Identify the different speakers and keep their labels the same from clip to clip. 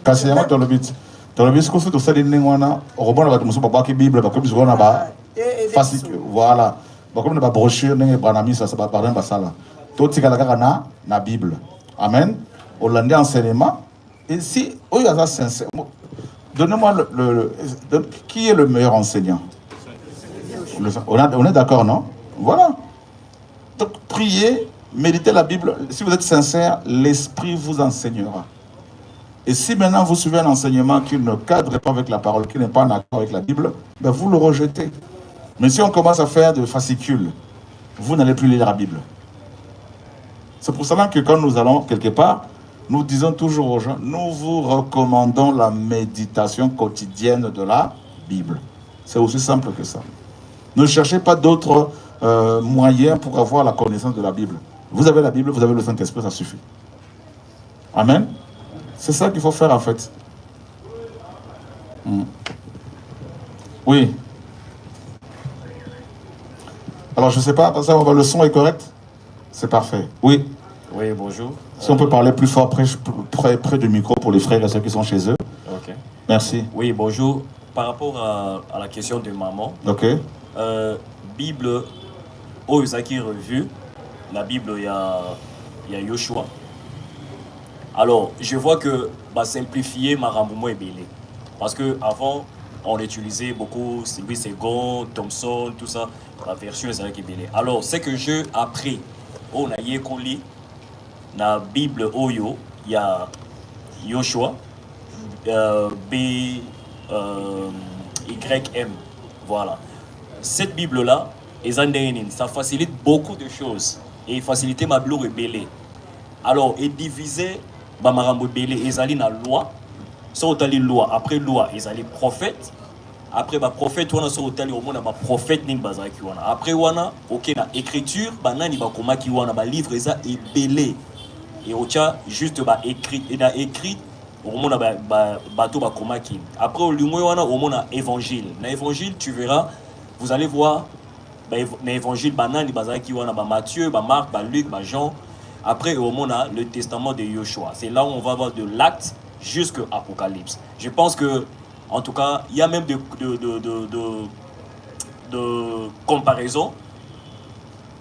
Speaker 1: Kasi yango tolobi sikoso tosali ndenge wana okomona bato mosusu babwaki bible bakomi sikoyo na voilà bakomi na babrochure ndenge bana misa bapardin basala totikala kaka na bible amen olandi enseignement et si oyo aza sincère donnez-moi qui est le meilleur enseignant? On est d'accord, non? Voilà. Donc priez, méditez la Bible. Si vous êtes sincère, l'Esprit vous enseignera. Et si maintenant vous suivez un enseignement qui ne cadre pas avec la parole, qui n'est pas en accord avec la Bible, ben vous le rejetez. Mais si on commence à faire de fascicules, vous n'allez plus lire la Bible. C'est pour cela que quand nous allons quelque part, nous disons toujours aux gens, nous vous recommandons la méditation quotidienne de la Bible. C'est aussi simple que ça. Ne cherchez pas d'autres moyens pour avoir la connaissance de la Bible. Vous avez la Bible, vous avez le Saint-Esprit, ça suffit. Amen. C'est ça qu'il faut faire en fait. Oui. Alors je ne sais pas, le son est correct? C'est parfait. Oui.
Speaker 2: Oui, bonjour.
Speaker 1: Si on peut parler plus fort, près du micro pour les frères et ceux qui sont chez eux.
Speaker 2: Ok.
Speaker 1: Merci.
Speaker 2: Oui, bonjour. Par rapport à la question de maman,
Speaker 1: ok.
Speaker 2: Bible, au Isaki revue, la Bible, il y a Yoshua. Alors, je vois que simplifier Maramboumo et Bélé. Parce qu'avant, on utilisait beaucoup Sylvie Segon, Thompson, tout ça, la version Isaki Bélé. Alors, c'est que je appris, on a yékoli, dans la Bible Oyo, il y a Yoshua, YM. Voilà. Cette Bible-là, ça facilite beaucoup de choses. Et facilite ma blou rebelle. Alors, et diviser Bamarambo Bélé, ils allaient dans la loi. Sont allés loi. Après loi, ils allaient prophète. Après, prophète, on a sont allés au monde, prophète, ning bazaki wana. Après, wana, ok, na écriture, banani bakoma ki wana, livre, ça est belé. Et au tcha, juste écrit, et na écrit, au monde bateau bakoma ki. Après, au wana, au monde évangile. Na évangile, tu verras, vous allez voir, na évangile, banani bazaki wana, Matthieu, Marc, Luc, Jean. Après, au monde, le testament de Yoshua. C'est là où on va voir de l'Acte jusqu'à Apocalypse. Je pense que, en tout cas, il y a même de comparaison.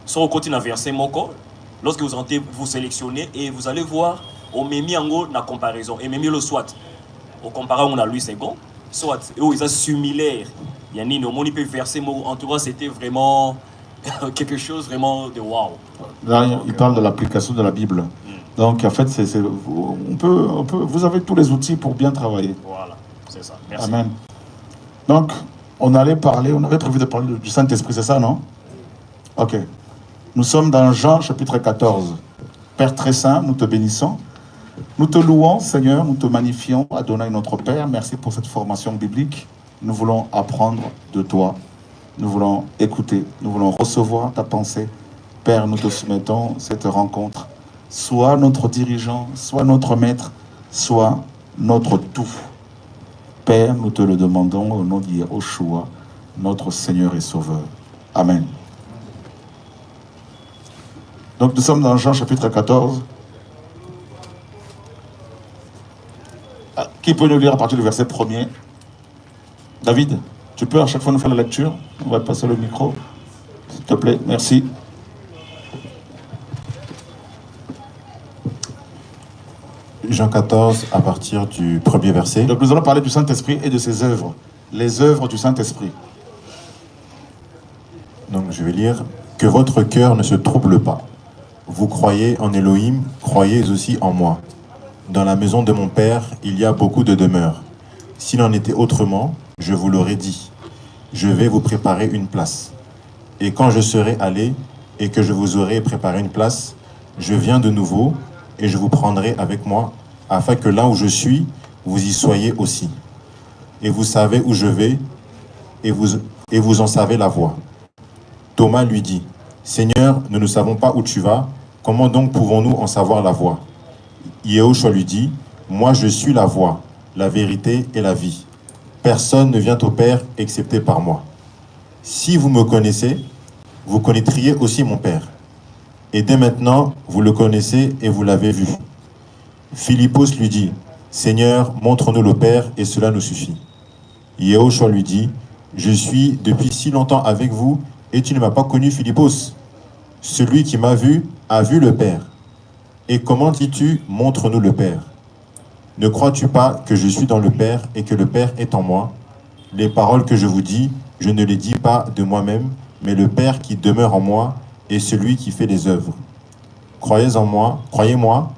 Speaker 2: Sur le côté d'un verset moko, lorsque vous entrez, vous sélectionnez et vous allez voir, on met mis en haut la comparaison. Et même le soit, au comparé on a Louis II, soit, ils sont similaires. Il y a ni on peut verser mot. En tout cas, c'était vraiment quelque chose vraiment de waouh.
Speaker 1: Là, il parle de l'application de la Bible. Donc, en fait, on peut, vous avez tous les outils pour bien travailler.
Speaker 2: Voilà, c'est ça. Merci.
Speaker 1: Amen. Donc, on avait prévu de parler du Saint-Esprit, c'est ça, non? Ok. Nous sommes dans Jean, chapitre 14. Père très saint, nous te bénissons. Nous te louons, Seigneur, nous te magnifions, Adonai notre Père. Merci pour cette formation biblique. Nous voulons apprendre de toi. Nous voulons écouter, nous voulons recevoir ta pensée. Père, nous te soumettons cette rencontre. Sois notre dirigeant, sois notre maître, sois notre tout. Père, nous te le demandons au nom de Yahushua, notre Seigneur et Sauveur. Amen. Donc nous sommes dans Jean chapitre 14. Qui peut nous lire à partir du verset 1er? David, tu peux à chaque fois nous faire la lecture? On va passer le micro, s'il te plaît. Merci.
Speaker 3: Jean 14, à partir du premier verset.
Speaker 1: Donc nous allons parler du Saint-Esprit et de ses œuvres. Les œuvres du Saint-Esprit.
Speaker 3: Donc je vais lire. Que votre cœur ne se trouble pas. Vous croyez en Elohim, croyez aussi en moi. Dans la maison de mon Père, il y a beaucoup de demeures. S'il en était autrement, je vous l'aurais dit. Je vais vous préparer une place. Et quand je serai allé et que je vous aurai préparé une place, je viens de nouveau et je vous prendrai avec moi, afin que là où je suis, vous y soyez aussi. Et vous savez où je vais, et vous en savez la voie. Thomas lui dit, « Seigneur, nous ne savons pas où tu vas, comment donc pouvons-nous en savoir la voie ?» Yahushua lui dit, « Moi je suis la voie, la vérité et la vie. Personne ne vient au Père excepté par moi. Si vous me connaissez, vous connaîtriez aussi mon Père. Et dès maintenant, vous le connaissez et vous l'avez vu. » Philippos lui dit, Seigneur, montre-nous le Père et cela nous suffit. Yehoshua lui dit, je suis depuis si longtemps avec vous et tu ne m'as pas connu, Philippos. Celui qui m'a vu a vu le Père. Et comment dis-tu, montre-nous le Père? Ne crois-tu pas que je suis dans le Père et que le Père est en moi? Les paroles que je vous dis, je ne les dis pas de moi-même, mais le Père qui demeure en moi est celui qui fait les œuvres. Croyez-moi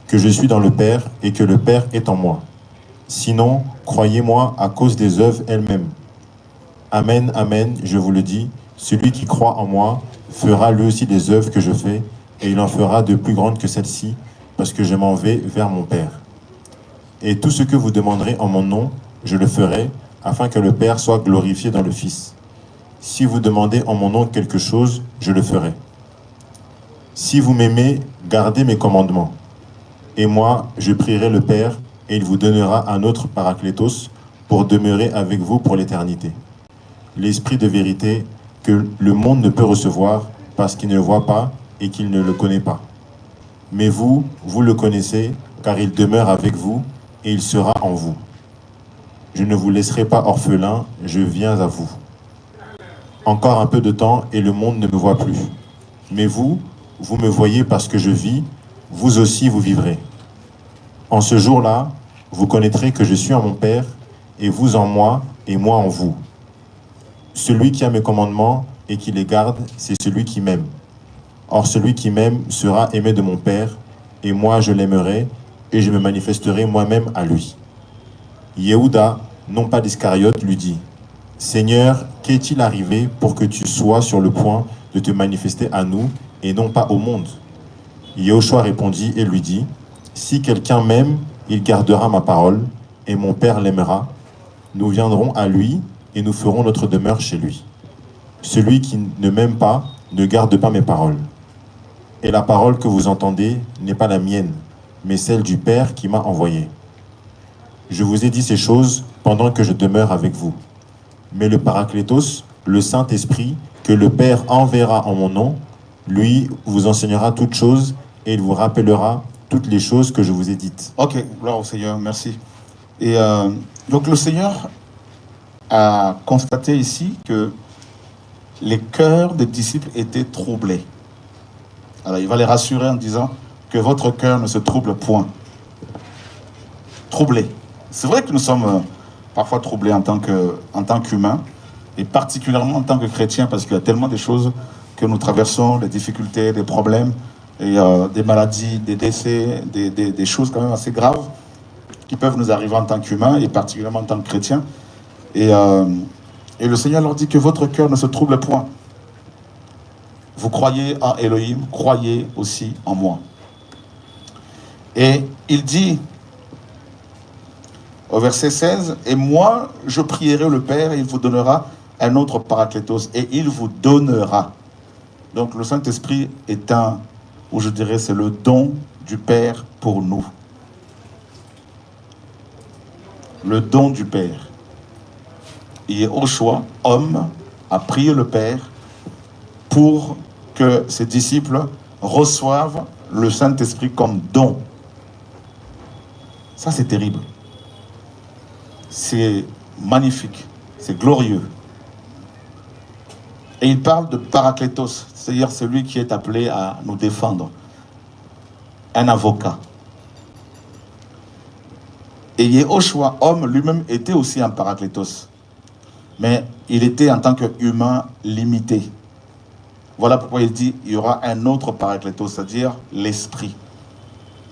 Speaker 3: que je suis dans le Père et que le Père est en moi. Sinon, croyez-moi à cause des œuvres elles-mêmes. Amen, amen, je vous le dis, celui qui croit en moi fera lui aussi des œuvres que je fais, et il en fera de plus grandes que celles-ci, parce que je m'en vais vers mon Père. Et tout ce que vous demanderez en mon nom, je le ferai, afin que le Père soit glorifié dans le Fils. Si vous demandez en mon nom quelque chose, je le ferai. Si vous m'aimez, gardez mes commandements. Et moi, je prierai le Père, et il vous donnera un autre Paraclétos pour demeurer avec vous pour l'éternité. L'Esprit de vérité que le monde ne peut recevoir parce qu'il ne le voit pas et qu'il ne le connaît pas. Mais vous, vous le connaissez, car il demeure avec vous et il sera en vous. Je ne vous laisserai pas orphelin, je viens à vous. Encore un peu de temps et le monde ne me voit plus. Mais vous, vous me voyez parce que je vis, vous aussi vous vivrez. En ce jour-là, vous connaîtrez que je suis en mon Père, et vous en moi, et moi en vous. Celui qui a mes commandements et qui les garde, c'est celui qui m'aime. Or celui qui m'aime sera aimé de mon Père, et moi je l'aimerai, et je me manifesterai moi-même à lui. Yehuda, non pas d'Iscariote, lui dit, « Seigneur, qu'est-il arrivé pour que tu sois sur le point de te manifester à nous, et non pas au monde ?» Yehoshua répondit et lui dit, « Si quelqu'un m'aime, il gardera ma parole, et mon Père l'aimera. Nous viendrons à lui, et nous ferons notre demeure chez lui. Celui qui ne m'aime pas ne garde pas mes paroles. Et la parole que vous entendez n'est pas la mienne, mais celle du Père qui m'a envoyé. Je vous ai dit ces choses pendant que je demeure avec vous. Mais le Paraclétos, le Saint-Esprit, que le Père enverra en mon nom, lui vous enseignera toutes choses et il vous rappellera toutes les choses que je vous ai dites. »
Speaker 1: Ok, gloire au Seigneur, merci. Et donc le Seigneur a constaté ici que les cœurs des disciples étaient troublés. Alors il va les rassurer en disant que votre cœur ne se trouble point. Troublé. C'est vrai que nous sommes parfois troublés en tant qu'humains, et particulièrement en tant que chrétiens, parce qu'il y a tellement de choses que nous traversons, des difficultés, des problèmes, et des maladies, des décès, des choses quand même assez graves qui peuvent nous arriver en tant qu'humains, et particulièrement en tant que chrétiens. Et le Seigneur leur dit que votre cœur ne se trouble point. Vous croyez en Elohim, croyez aussi en moi. Et il dit au verset 16, « Et moi, je prierai le Père, et il vous donnera un autre Paraclétos, et il vous donnera. » Donc le Saint-Esprit est ou je dirais, c'est le don du Père pour nous. Le don du Père. Et Yehoshua, homme, a prié le Père pour que ses disciples reçoivent le Saint-Esprit comme don. Ça, c'est terrible. C'est magnifique. C'est glorieux. Et il parle de Paraclétos, c'est-à-dire celui qui est appelé à nous défendre. Un avocat. Et Yehoshua, homme, lui-même était aussi un Paraclétos. Mais il était en tant qu'humain limité. Voilà pourquoi il dit il y aura un autre Paraclétos, c'est-à-dire l'Esprit.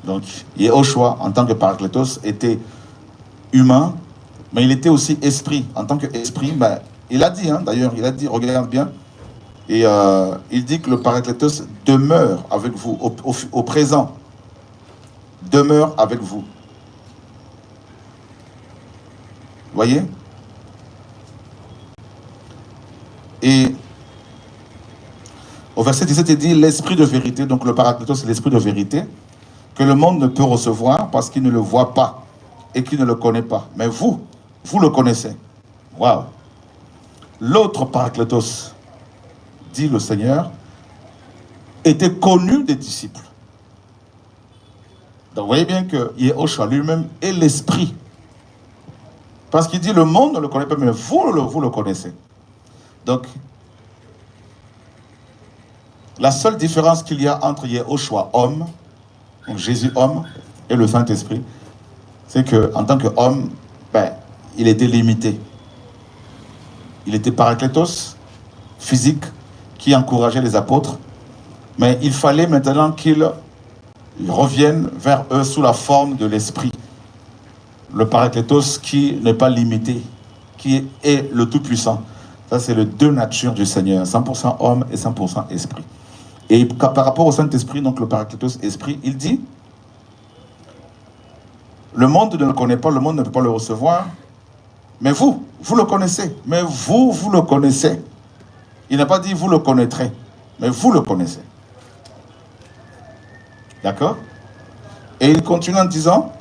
Speaker 1: Donc Yehoshua, en tant que Paraclétos, était humain, mais il était aussi esprit. En tant qu'esprit, ben, il a dit, d'ailleurs, il a dit, regarde bien, et il dit que le Paraclétos demeure avec vous, au présent. Demeure avec vous. Voyez? Et au verset 17, il dit l'esprit de vérité, donc le Paraclétos, c'est l'esprit de vérité, que le monde ne peut recevoir parce qu'il ne le voit pas et qu'il ne le connaît pas. Mais vous le connaissez. Waouh! L'autre Paraclétos, dit le Seigneur, était connu des disciples. Donc vous voyez bien que Yehoshua lui-même est l'esprit. Parce qu'il dit le monde ne le connaît pas, mais vous le connaissez. Donc, la seule différence qu'il y a entre Yehoshua homme, donc Jésus homme, et le Saint-Esprit, c'est qu'en tant qu'homme, il était limité. Il était parakletos, physique, qui encourageait les apôtres, mais il fallait maintenant qu'ils reviennent vers eux sous la forme de l'esprit. Le parakletos qui n'est pas limité, qui est le Tout-Puissant. Ça, c'est les deux natures du Seigneur, 100% homme et 100% esprit. Et par rapport au Saint-Esprit, donc le parakletos esprit, il dit, le monde ne le connaît pas, le monde ne peut pas le recevoir, mais vous le connaissez, mais vous le connaissez. Il n'a pas dit vous le connaîtrez, mais vous le connaissez. D'accord? Et il continue en disant,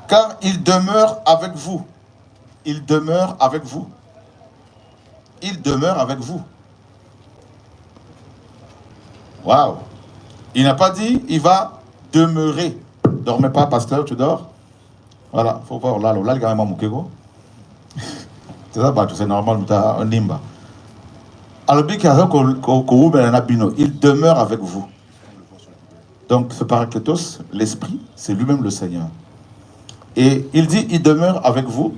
Speaker 1: car il demeure avec vous. Il demeure avec vous. Il demeure avec vous. Waouh! Il n'a pas dit, il va demeurer. Dormez pas, pasteur, tu dors? Voilà, faut voir là, il y a un moukego. C'est ça, c'est normal, tu as un nimba. Alors, il demeure avec vous. Donc, ce parakletos, l'esprit, c'est lui-même le Seigneur. Et il dit, il demeure avec vous.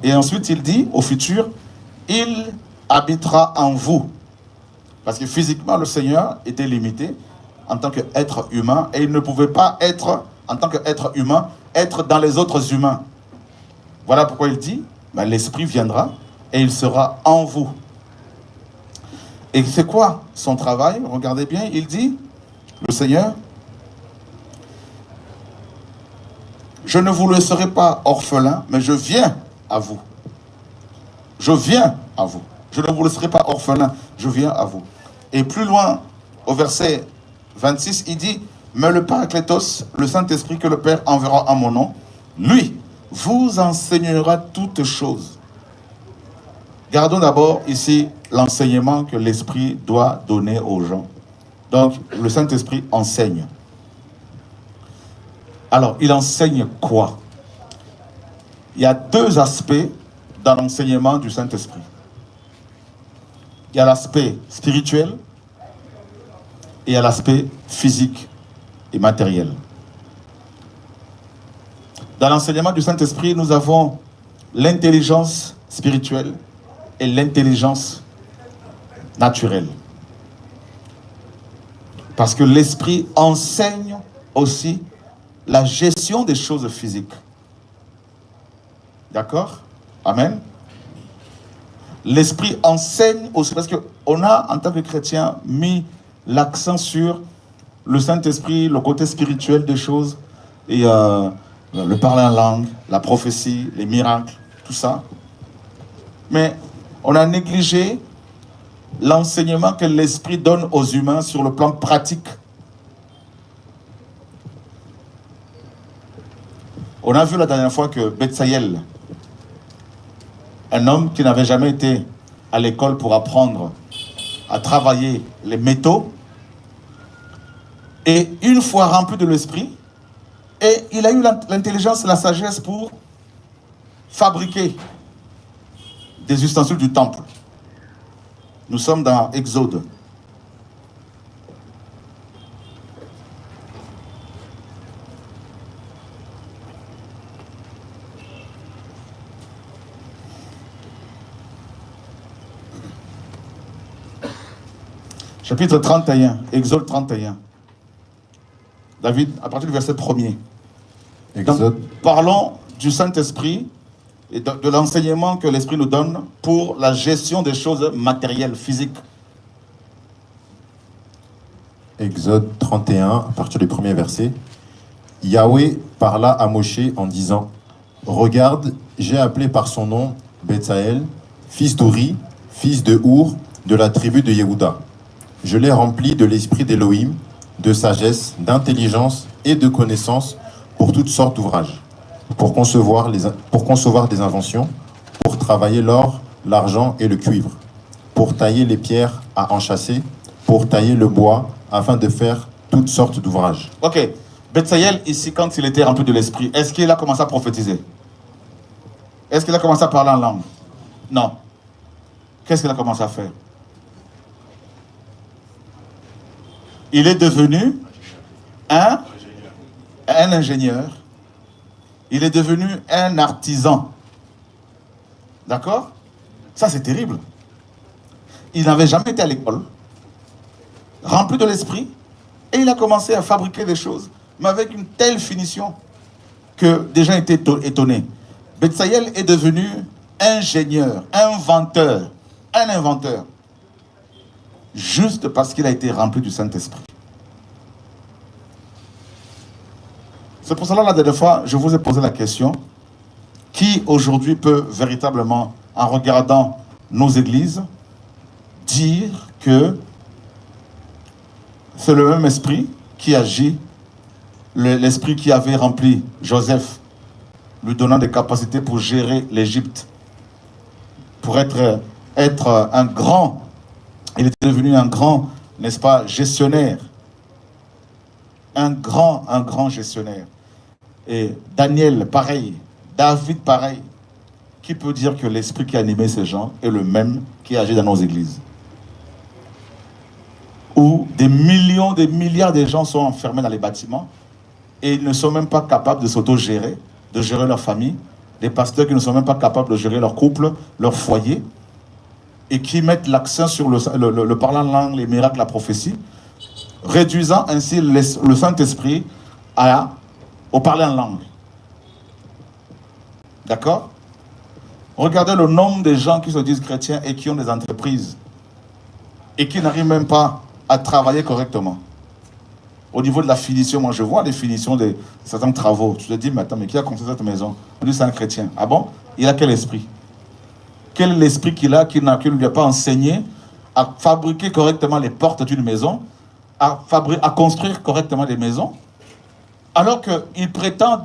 Speaker 1: Et ensuite, il dit, au futur, il habitera en vous. Parce que physiquement, le Seigneur était limité en tant qu'être humain. Et il ne pouvait pas être, en tant qu'être humain, être dans les autres humains. Voilà pourquoi il dit, l'esprit viendra et il sera en vous. Et c'est quoi son travail? Regardez bien, il dit, le Seigneur, je ne vous laisserai pas orphelin, mais je viens à vous. Je viens à vous. Je ne vous laisserai pas orphelin, je viens à vous. Et plus loin, au verset 26, il dit, mais le Parakletos, le Saint-Esprit que le Père enverra en mon nom, lui vous enseignera toutes choses. Gardons d'abord ici l'enseignement que l'Esprit doit donner aux gens. Donc, le Saint-Esprit enseigne. Alors, il enseigne quoi? Il y a deux aspects dans l'enseignement du Saint-Esprit. Il y a l'aspect spirituel et il y a l'aspect physique et matériel. Dans l'enseignement du Saint-Esprit, nous avons l'intelligence spirituelle et l'intelligence naturelle. Parce que l'Esprit enseigne aussi la gestion des choses physiques. D'accord? Amen. L'Esprit enseigne aussi, parce qu'on a, en tant que chrétien, mis l'accent sur le Saint-Esprit, le côté spirituel des choses, et le parler en langue, la prophétie, les miracles, tout ça. Mais on a négligé l'enseignement que l'Esprit donne aux humains sur le plan pratique. On a vu la dernière fois que Betsaïel, un homme qui n'avait jamais été à l'école pour apprendre à travailler les métaux, et une fois rempli de l'esprit, et il a eu l'intelligence et la sagesse pour fabriquer des ustensiles du temple. Nous sommes dans Exode. Chapitre 31, Exode 31. David, à partir du verset 1er. Donc, parlons du Saint-Esprit et de l'enseignement que l'Esprit nous donne pour la gestion des choses matérielles, physiques.
Speaker 3: Exode 31, à partir du premier verset. Yahweh parla à Moshe en disant, « Regarde, j'ai appelé par son nom Betsaël, fils d'Uri, fils de Our, de la tribu de Yehuda. Je l'ai rempli de l'esprit d'Élohim, de sagesse, d'intelligence et de connaissance pour toutes sortes d'ouvrages, pour concevoir des inventions, pour travailler l'or, l'argent et le cuivre, pour tailler les pierres à enchâsser, pour tailler le bois, afin de faire toutes sortes d'ouvrages. »
Speaker 1: Ok, Betsaïel, ici, quand il était rempli de l'esprit, est-ce qu'il a commencé à prophétiser? Est-ce qu'il a commencé à parler en langue? Non. Qu'est-ce qu'il a commencé à faire? Il est devenu un ingénieur. Il est devenu un artisan. D'accord? Ça, c'est terrible. Il n'avait jamais été à l'école, rempli de l'esprit, et il a commencé à fabriquer des choses, mais avec une telle finition que des gens étaient étonnés. Betsaïel est devenu ingénieur, inventeur, un inventeur, juste parce qu'il a été rempli du Saint-Esprit. C'est pour cela, la dernière fois, je vous ai posé la question, qui aujourd'hui peut véritablement, en regardant nos églises, dire que c'est le même esprit qui agit, l'esprit qui avait rempli Joseph, lui donnant des capacités pour gérer l'Égypte, pour être un grand, il était devenu un grand, n'est-ce pas, gestionnaire, un grand gestionnaire. Et Daniel, pareil, David, pareil. Qui peut dire que l'esprit qui animait ces gens est le même qui agit dans nos églises? Où des millions, des milliards de gens sont enfermés dans les bâtiments et ils ne sont même pas capables de s'auto-gérer, de gérer leur famille. Des pasteurs qui ne sont même pas capables de gérer leur couple, leur foyer, et qui mettent l'accent sur le parlant en langue, les miracles, la prophétie, réduisant ainsi le Saint-Esprit au parler en langue. D'accord? Regardez le nombre de gens qui se disent chrétiens et qui ont des entreprises et qui n'arrivent même pas à travailler correctement. Au niveau de la finition, moi je vois les finitions de certains travaux. Tu te dis, mais attends, mais qui a construit cette maison? On dit c'est un chrétien. Ah bon? Il a quel esprit? Quel est l'esprit qu'il a, qui ne lui a pas enseigné à fabriquer correctement les portes d'une maison, à construire correctement des maisons, alors qu'il prétend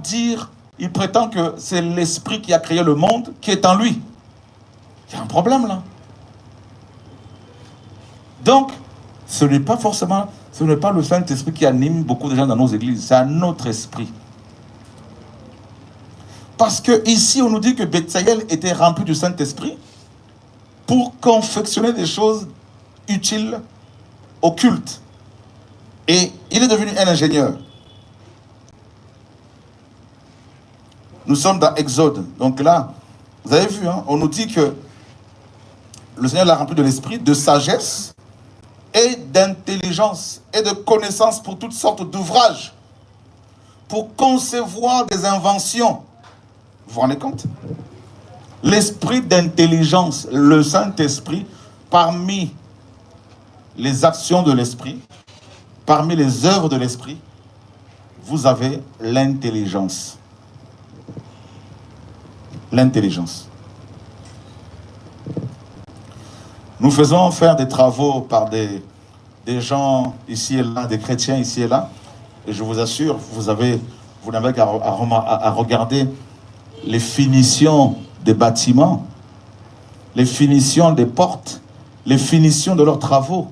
Speaker 1: que c'est l'esprit qui a créé le monde qui est en lui. Il y a un problème là. Donc, ce n'est pas le Saint-Esprit qui anime beaucoup de gens dans nos églises, c'est un autre esprit. Parce que ici, on nous dit que Betsaïel était rempli du Saint-Esprit pour confectionner des choses utiles au culte. Et il est devenu un ingénieur. Nous sommes dans Exode. Donc là, vous avez vu, hein, on nous dit que le Seigneur l'a rempli de l'esprit, de sagesse et d'intelligence et de connaissance pour toutes sortes d'ouvrages, pour concevoir des inventions. Vous vous rendez compte? L'esprit d'intelligence, le Saint-Esprit, parmi les actions de l'esprit, parmi les œuvres de l'esprit, vous avez l'intelligence. L'intelligence. Nous faisons faire des travaux par des gens ici et là, des chrétiens ici et là, et je vous assure, vous n'avez qu'à regarder les finitions des bâtiments, les finitions des portes, les finitions de leurs travaux,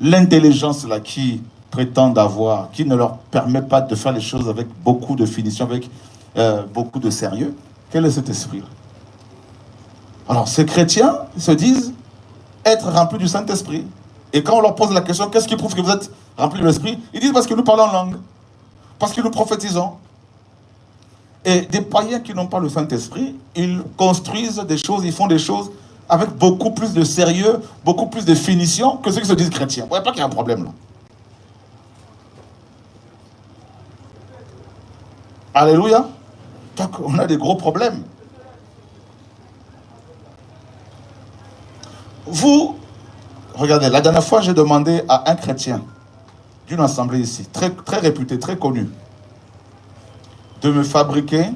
Speaker 1: l'intelligence là qui prétendent avoir, qui ne leur permet pas de faire les choses avec beaucoup de finition, avec beaucoup de sérieux. Quel est cet esprit-là? Alors, ces chrétiens se disent être remplis du Saint-Esprit. Et quand on leur pose la question, qu'est-ce qui prouve que vous êtes remplis de l'Esprit? Ils disent parce que nous parlons en langue, parce que nous prophétisons. Et des païens qui n'ont pas le Saint-Esprit, ils construisent des choses, ils font des choses avec beaucoup plus de sérieux, beaucoup plus de finition que ceux qui se disent chrétiens. Vous ne voyez pas qu'il y a un problème là? Alléluia. Donc on a des gros problèmes. Vous, regardez, la dernière fois j'ai demandé à un chrétien d'une assemblée ici, très, très réputé, très connu, de me fabriquer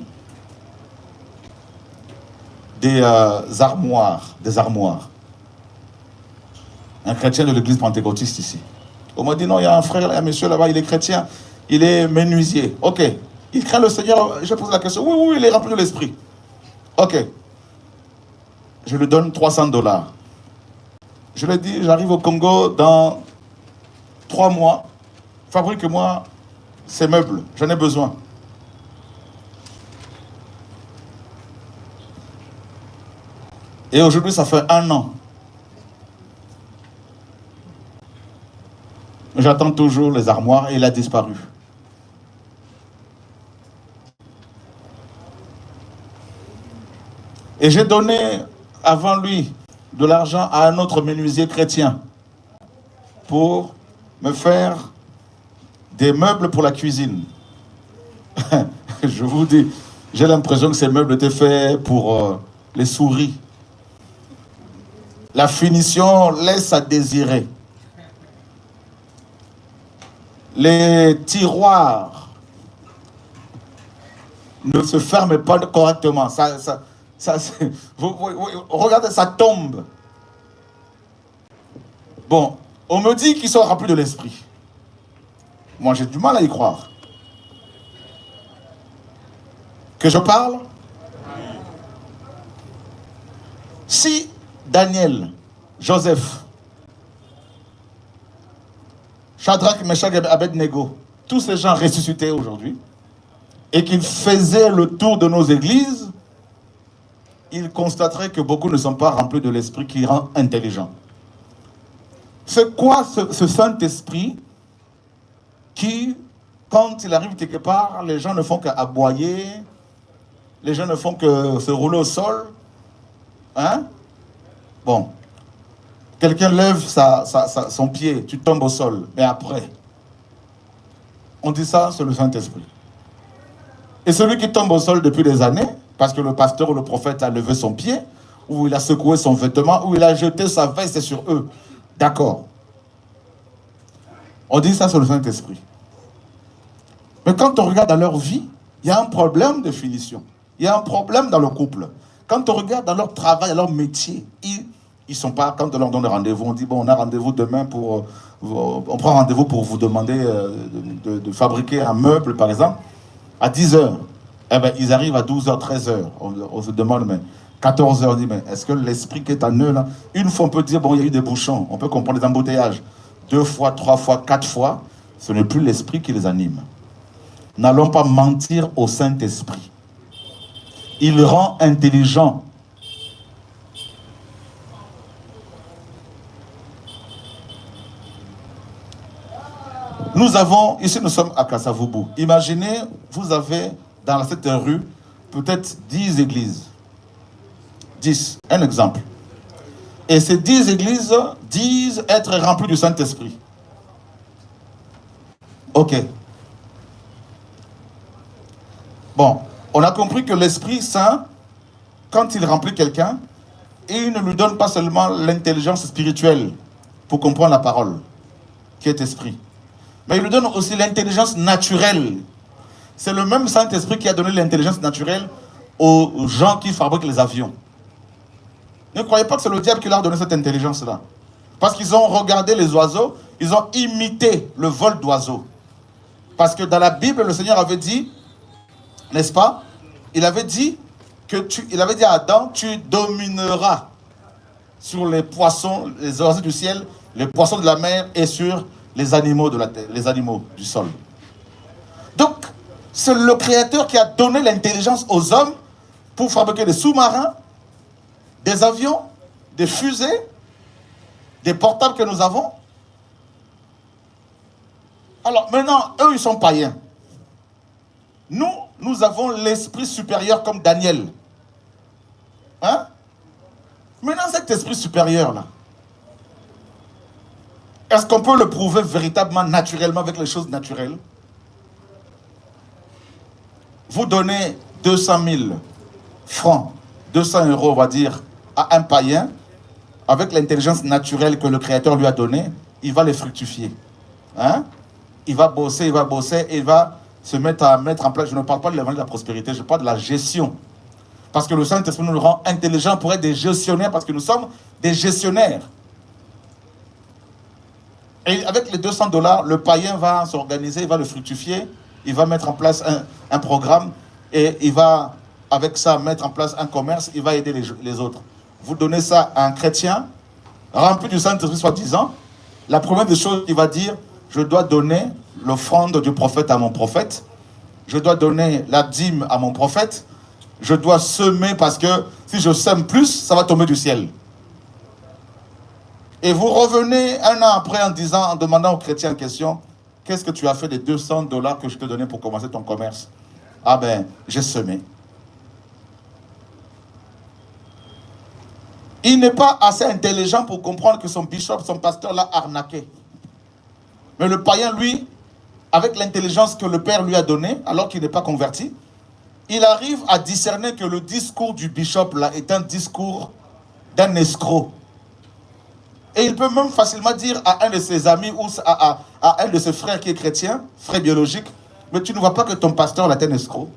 Speaker 1: des armoires. Un chrétien de l'église pentecôtiste ici. On m'a dit non, il y a un frère, il y a un monsieur là-bas, il est chrétien, il est menuisier. Ok. Il craint le Seigneur. J'ai posé la question. Oui, il est rempli de l'esprit. Ok. Je lui donne $300. Je lui ai dit, j'arrive au Congo dans 3 mois. Fabrique-moi ces meubles, j'en ai besoin. Et aujourd'hui, ça fait 1 an. J'attends toujours les armoires et il a disparu. Et j'ai donné avant lui de l'argent à un autre menuisier chrétien pour me faire des meubles pour la cuisine. Je vous dis, j'ai l'impression que ces meubles étaient faits pour les souris. La finition laisse à désirer. Les tiroirs ne se ferment pas correctement. Regardez, ça tombe. Bon, on me dit qu'ils sont remplis de l'esprit. Moi, j'ai du mal à y croire. Que je parle? Si Daniel, Joseph, Shadrach, Meshach et Abednego, tous ces gens ressuscités aujourd'hui, et qu'ils faisaient le tour de nos églises, ils constateraient que beaucoup ne sont pas remplis de l'esprit qui rend intelligent. C'est quoi ce Saint-Esprit qui, quand il arrive quelque part, les gens ne font qu'aboyer, les gens ne font que se rouler au sol? Hein? Bon. Quelqu'un lève son pied, tu tombes au sol. Mais après, on dit ça, c'est le Saint-Esprit. Et celui qui tombe au sol depuis des années, parce que le pasteur ou le prophète a levé son pied, ou il a secoué son vêtement, ou il a jeté sa veste sur eux. D'accord. On dit ça, c'est le Saint-Esprit. Mais quand on regarde dans leur vie, il y a un problème de finition. Il y a un problème dans le couple. Quand on regarde dans leur travail, dans leur métier, ils sont pas, quand on leur donne rendez-vous, on dit, bon, on a rendez-vous demain pour... on prend rendez-vous pour vous demander de fabriquer un meuble, par exemple, à 10h. Eh bien, ils arrivent à 12h, 13h. On se demande, mais 14h, on dit, mais est-ce que l'esprit qui est en eux, là... Une fois, on peut dire, bon, il y a eu des bouchons, on peut comprendre les embouteillages. 2 fois, 3 fois, 4 fois, ce n'est plus l'esprit qui les anime. N'allons pas mentir au Saint-Esprit. Il rend intelligent. Nous avons, ici nous sommes à Kasavubu. Imaginez, vous avez dans cette rue peut-être 10 églises. 10, un exemple. Et ces 10 églises disent être remplies du Saint-Esprit. Ok. Bon, on a compris que l'Esprit Saint, quand il remplit quelqu'un, il ne lui donne pas seulement l'intelligence spirituelle pour comprendre la parole, qui est esprit. Mais il lui donne aussi l'intelligence naturelle. C'est le même Saint-Esprit qui a donné l'intelligence naturelle aux gens qui fabriquent les avions. Ne croyez pas que c'est le diable qui leur a donné cette intelligence-là. Parce qu'ils ont regardé les oiseaux, ils ont imité le vol d'oiseaux. Parce que dans la Bible, le Seigneur avait dit, n'est-ce pas? Il avait dit à Adam, tu domineras sur les poissons, les oiseaux du ciel, les poissons de la mer et sur les animaux de la terre, les animaux du sol. Donc, c'est le Créateur qui a donné l'intelligence aux hommes pour fabriquer des sous-marins, des avions, des fusées, des portables que nous avons. Alors maintenant, eux, ils sont païens. Nous avons l'esprit supérieur comme Daniel. Hein? Maintenant, cet esprit supérieur-là, est-ce qu'on peut le prouver véritablement, naturellement, avec les choses naturelles? Vous donnez 200 000 francs, 200 €, on va dire, à un païen, avec l'intelligence naturelle que le Créateur lui a donnée, il va les fructifier. Hein? Il va bosser, et il va se mettre en place. Je ne parle pas de l'évangile de la prospérité, je parle de la gestion. Parce que le Saint-Esprit nous rend intelligents pour être des gestionnaires, parce que nous sommes des gestionnaires. Et avec les 200 $, le païen va s'organiser, il va le fructifier, il va mettre en place un programme, et il va, avec ça, mettre en place un commerce, il va aider les autres. Vous donnez ça à un chrétien, rempli du Saint-Esprit soi-disant, la première des choses qu'il va dire, je dois donner l'offrande du prophète à mon prophète, je dois donner la dîme à mon prophète, je dois semer parce que si je sème plus, ça va tomber du ciel. Et vous revenez un an après en disant, en demandant aux chrétiens en question, qu'est-ce que tu as fait des $200 que je te donnais pour commencer ton commerce? Ah ben, j'ai semé. Il n'est pas assez intelligent pour comprendre que son bishop, son pasteur l'a arnaqué. Mais le païen, lui, avec l'intelligence que le Père lui a donnée, alors qu'il n'est pas converti, il arrive à discerner que le discours du bishop là est un discours d'un escroc. Et il peut même facilement dire à un de ses amis ou à un de ses frères qui est chrétien, frère biologique, mais tu ne vois pas que ton pasteur là est un escroc.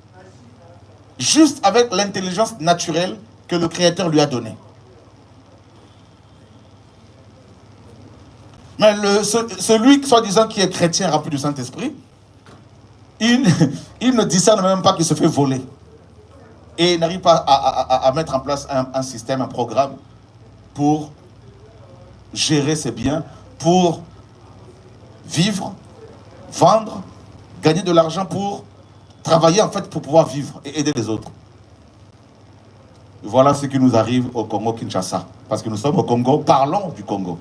Speaker 1: Juste avec l'intelligence naturelle que le Créateur lui a donnée. Mais celui, soi-disant, qui est chrétien rempli du Saint-Esprit, il ne discerne même pas qu'il se fait voler. Et il n'arrive pas à mettre en place un système, un programme pour gérer ses biens, pour vivre, vendre, gagner de l'argent pour travailler en fait pour pouvoir vivre et aider les autres. Voilà ce qui nous arrive au Congo-Kinshasa. Parce que nous sommes au Congo, parlons du Congo.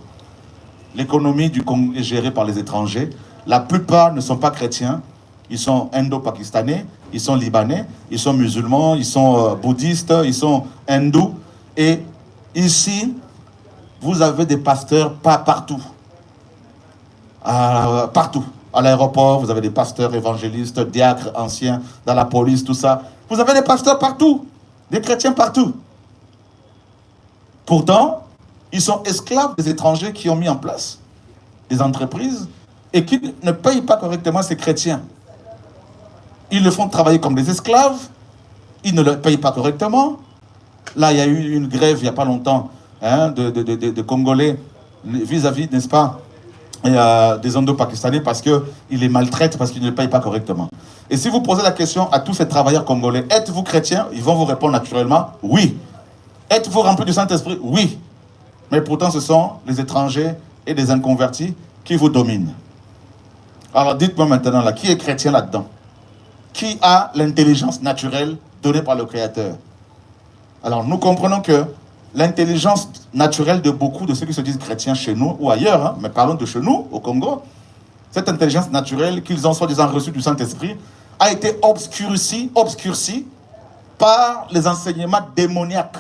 Speaker 1: L'économie du Congo est gérée par les étrangers. La plupart ne sont pas chrétiens. Ils sont indo-pakistanais, ils sont libanais, ils sont musulmans, ils sont bouddhistes, ils sont hindous. Et ici, vous avez des pasteurs pas partout. Partout. À l'aéroport, vous avez des pasteurs évangélistes, diacres, anciens, dans la police, tout ça. Vous avez des pasteurs partout, des chrétiens partout. Pourtant, ils sont esclaves des étrangers qui ont mis en place des entreprises et qui ne payent pas correctement ces chrétiens. Ils le font travailler comme des esclaves, ils ne le payent pas correctement. Là, il y a eu une grève il n'y a pas longtemps de Congolais vis-à-vis, n'est-ce pas, des Indo-Pakistanais parce qu'ils les maltraitent, parce qu'ils ne les payent pas correctement. Et si vous posez la question à tous ces travailleurs congolais, êtes-vous chrétien? Ils vont vous répondre naturellement, oui. Êtes-vous rempli du Saint-Esprit? Oui. Mais pourtant, ce sont les étrangers et les inconvertis qui vous dominent. Alors dites-moi maintenant, là, qui est chrétien là-dedans? Qui a l'intelligence naturelle donnée par le Créateur? Alors nous comprenons que l'intelligence naturelle de beaucoup de ceux qui se disent chrétiens chez nous ou ailleurs, mais parlons de chez nous, au Congo, cette intelligence naturelle qu'ils ont soi-disant reçue du Saint-Esprit a été obscurcie par les enseignements démoniaques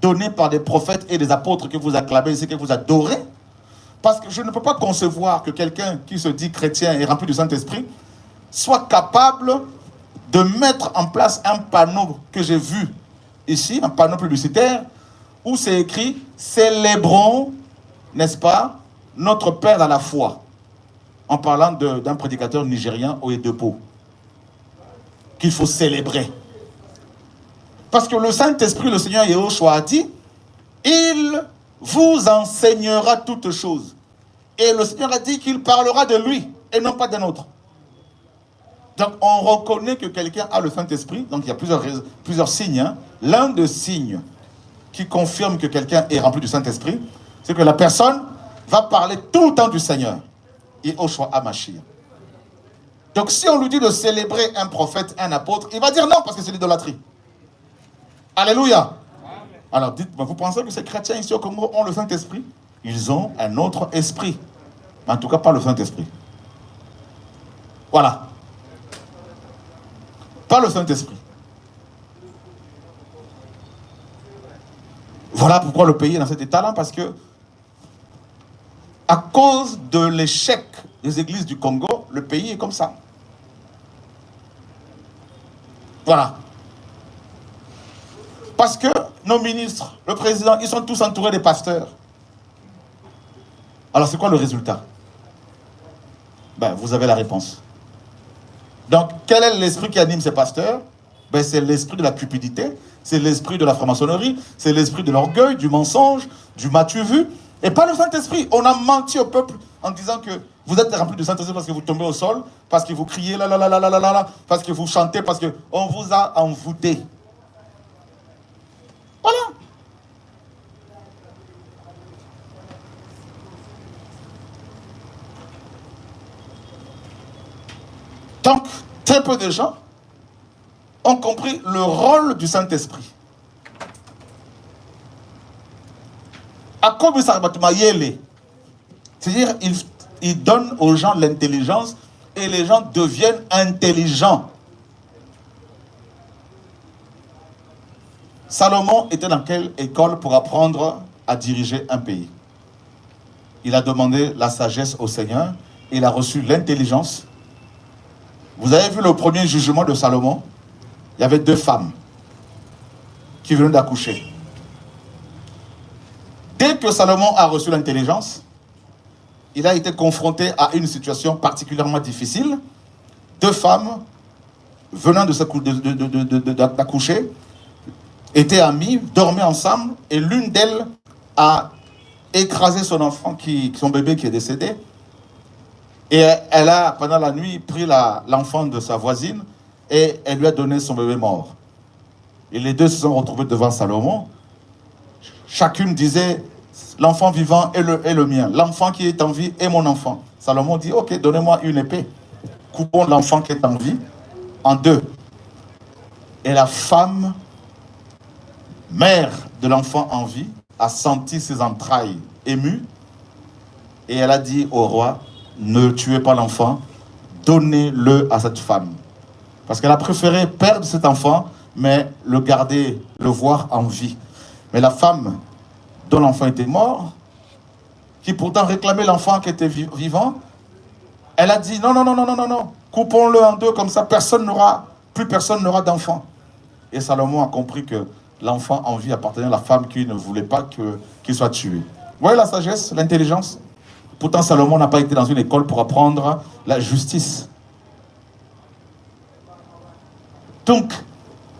Speaker 1: donnés par des prophètes et des apôtres que vous acclamez et que vous adorez. Parce que je ne peux pas concevoir que quelqu'un qui se dit chrétien et rempli du Saint-Esprit soit capable de mettre en place un panneau que j'ai vu ici, un panneau publicitaire, où c'est écrit « Célébrons, n'est-ce pas, notre Père dans la foi », en parlant d'un prédicateur nigérien, Oyedepo, qu'il faut célébrer. Parce que le Saint-Esprit, le Seigneur Yahushua a dit « Il vous enseignera toutes choses ». Et le Seigneur a dit qu'il parlera de lui et non pas d'un autre. Donc on reconnaît que quelqu'un a le Saint-Esprit, donc il y a plusieurs signes. L'un des signes qui confirme que quelqu'un est rempli du Saint-Esprit, c'est que la personne va parler tout le temps du Seigneur. Et au choix Amashia. Donc si on lui dit de célébrer un prophète, un apôtre, il va dire non parce que c'est l'idolâtrie. Alléluia. Alors dites-moi, vous pensez que ces chrétiens ici au Congo ont le Saint-Esprit? Ils ont un autre esprit. Mais en tout cas pas le Saint-Esprit. Voilà. Pas le Saint-Esprit. Voilà pourquoi le pays est dans cet état-là, parce que à cause de l'échec des églises du Congo, le pays est comme ça. Voilà. Parce que nos ministres, le président, ils sont tous entourés des pasteurs. Alors c'est quoi le résultat? Ben, vous avez la réponse. Donc, quel est l'esprit qui anime ces pasteurs? Ben, c'est l'esprit de la cupidité, c'est l'esprit de la franc-maçonnerie, c'est l'esprit de l'orgueil, du mensonge, du m'as-tu vu, et pas le Saint-Esprit. On a menti au peuple en disant que vous êtes remplis du Saint-Esprit parce que vous tombez au sol, parce que vous criez là, là, là, là, là, là, là, parce que vous chantez, parce qu'on vous a envoûté. Voilà. Donc, très peu de gens ont compris le rôle du Saint-Esprit. C'est-à-dire, il donne aux gens l'intelligence et les gens deviennent intelligents. Salomon était dans quelle école pour apprendre à diriger un pays? Il a demandé la sagesse au Seigneur, il a reçu l'intelligence. Vous avez vu le premier jugement de Salomon? Il y avait 2 femmes qui venaient d'accoucher. Dès que Salomon a reçu l'intelligence, il a été confronté à une situation particulièrement difficile. 2 femmes venant d'accoucher étaient amies, dormaient ensemble, et l'une d'elles a écrasé son enfant, son bébé qui est décédé. Et elle a, pendant la nuit, pris l'enfant de sa voisine et elle lui a donné son bébé mort. Et les 2 se sont retrouvés devant Salomon. Chacune disait, l'enfant vivant est le mien. L'enfant qui est en vie est mon enfant. Salomon dit, ok, donnez-moi une épée. Coupons l'enfant qui est en vie en 2. Et la femme, mère de l'enfant en vie, a senti ses entrailles émues. Et elle a dit au roi, ne tuez pas l'enfant, donnez-le à cette femme. Parce qu'elle a préféré perdre cet enfant, mais le garder, le voir en vie. Mais la femme dont l'enfant était mort, qui pourtant réclamait l'enfant qui était vivant, elle a dit non, non, non, non, non, non, non, coupons-le en 2, comme ça plus personne n'aura d'enfant. Et Salomon a compris que l'enfant en vie appartenait à la femme qui ne voulait pas qu'il soit tué. Vous voyez la sagesse, l'intelligence? Pourtant, Salomon n'a pas été dans une école pour apprendre la justice. Donc,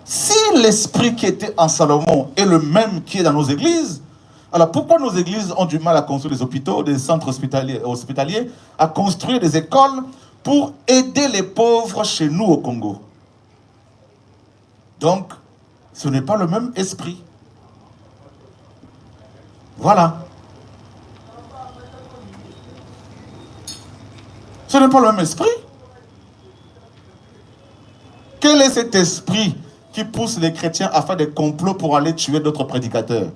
Speaker 1: si l'esprit qui était en Salomon est le même qui est dans nos églises, alors pourquoi nos églises ont du mal à construire des hôpitaux, des centres hospitaliers, à construire des écoles pour aider les pauvres chez nous au Congo? Donc, ce n'est pas le même esprit. Voilà. Ce n'est pas le même esprit. Quel est cet esprit qui pousse les chrétiens à faire des complots pour aller tuer d'autres prédicateurs?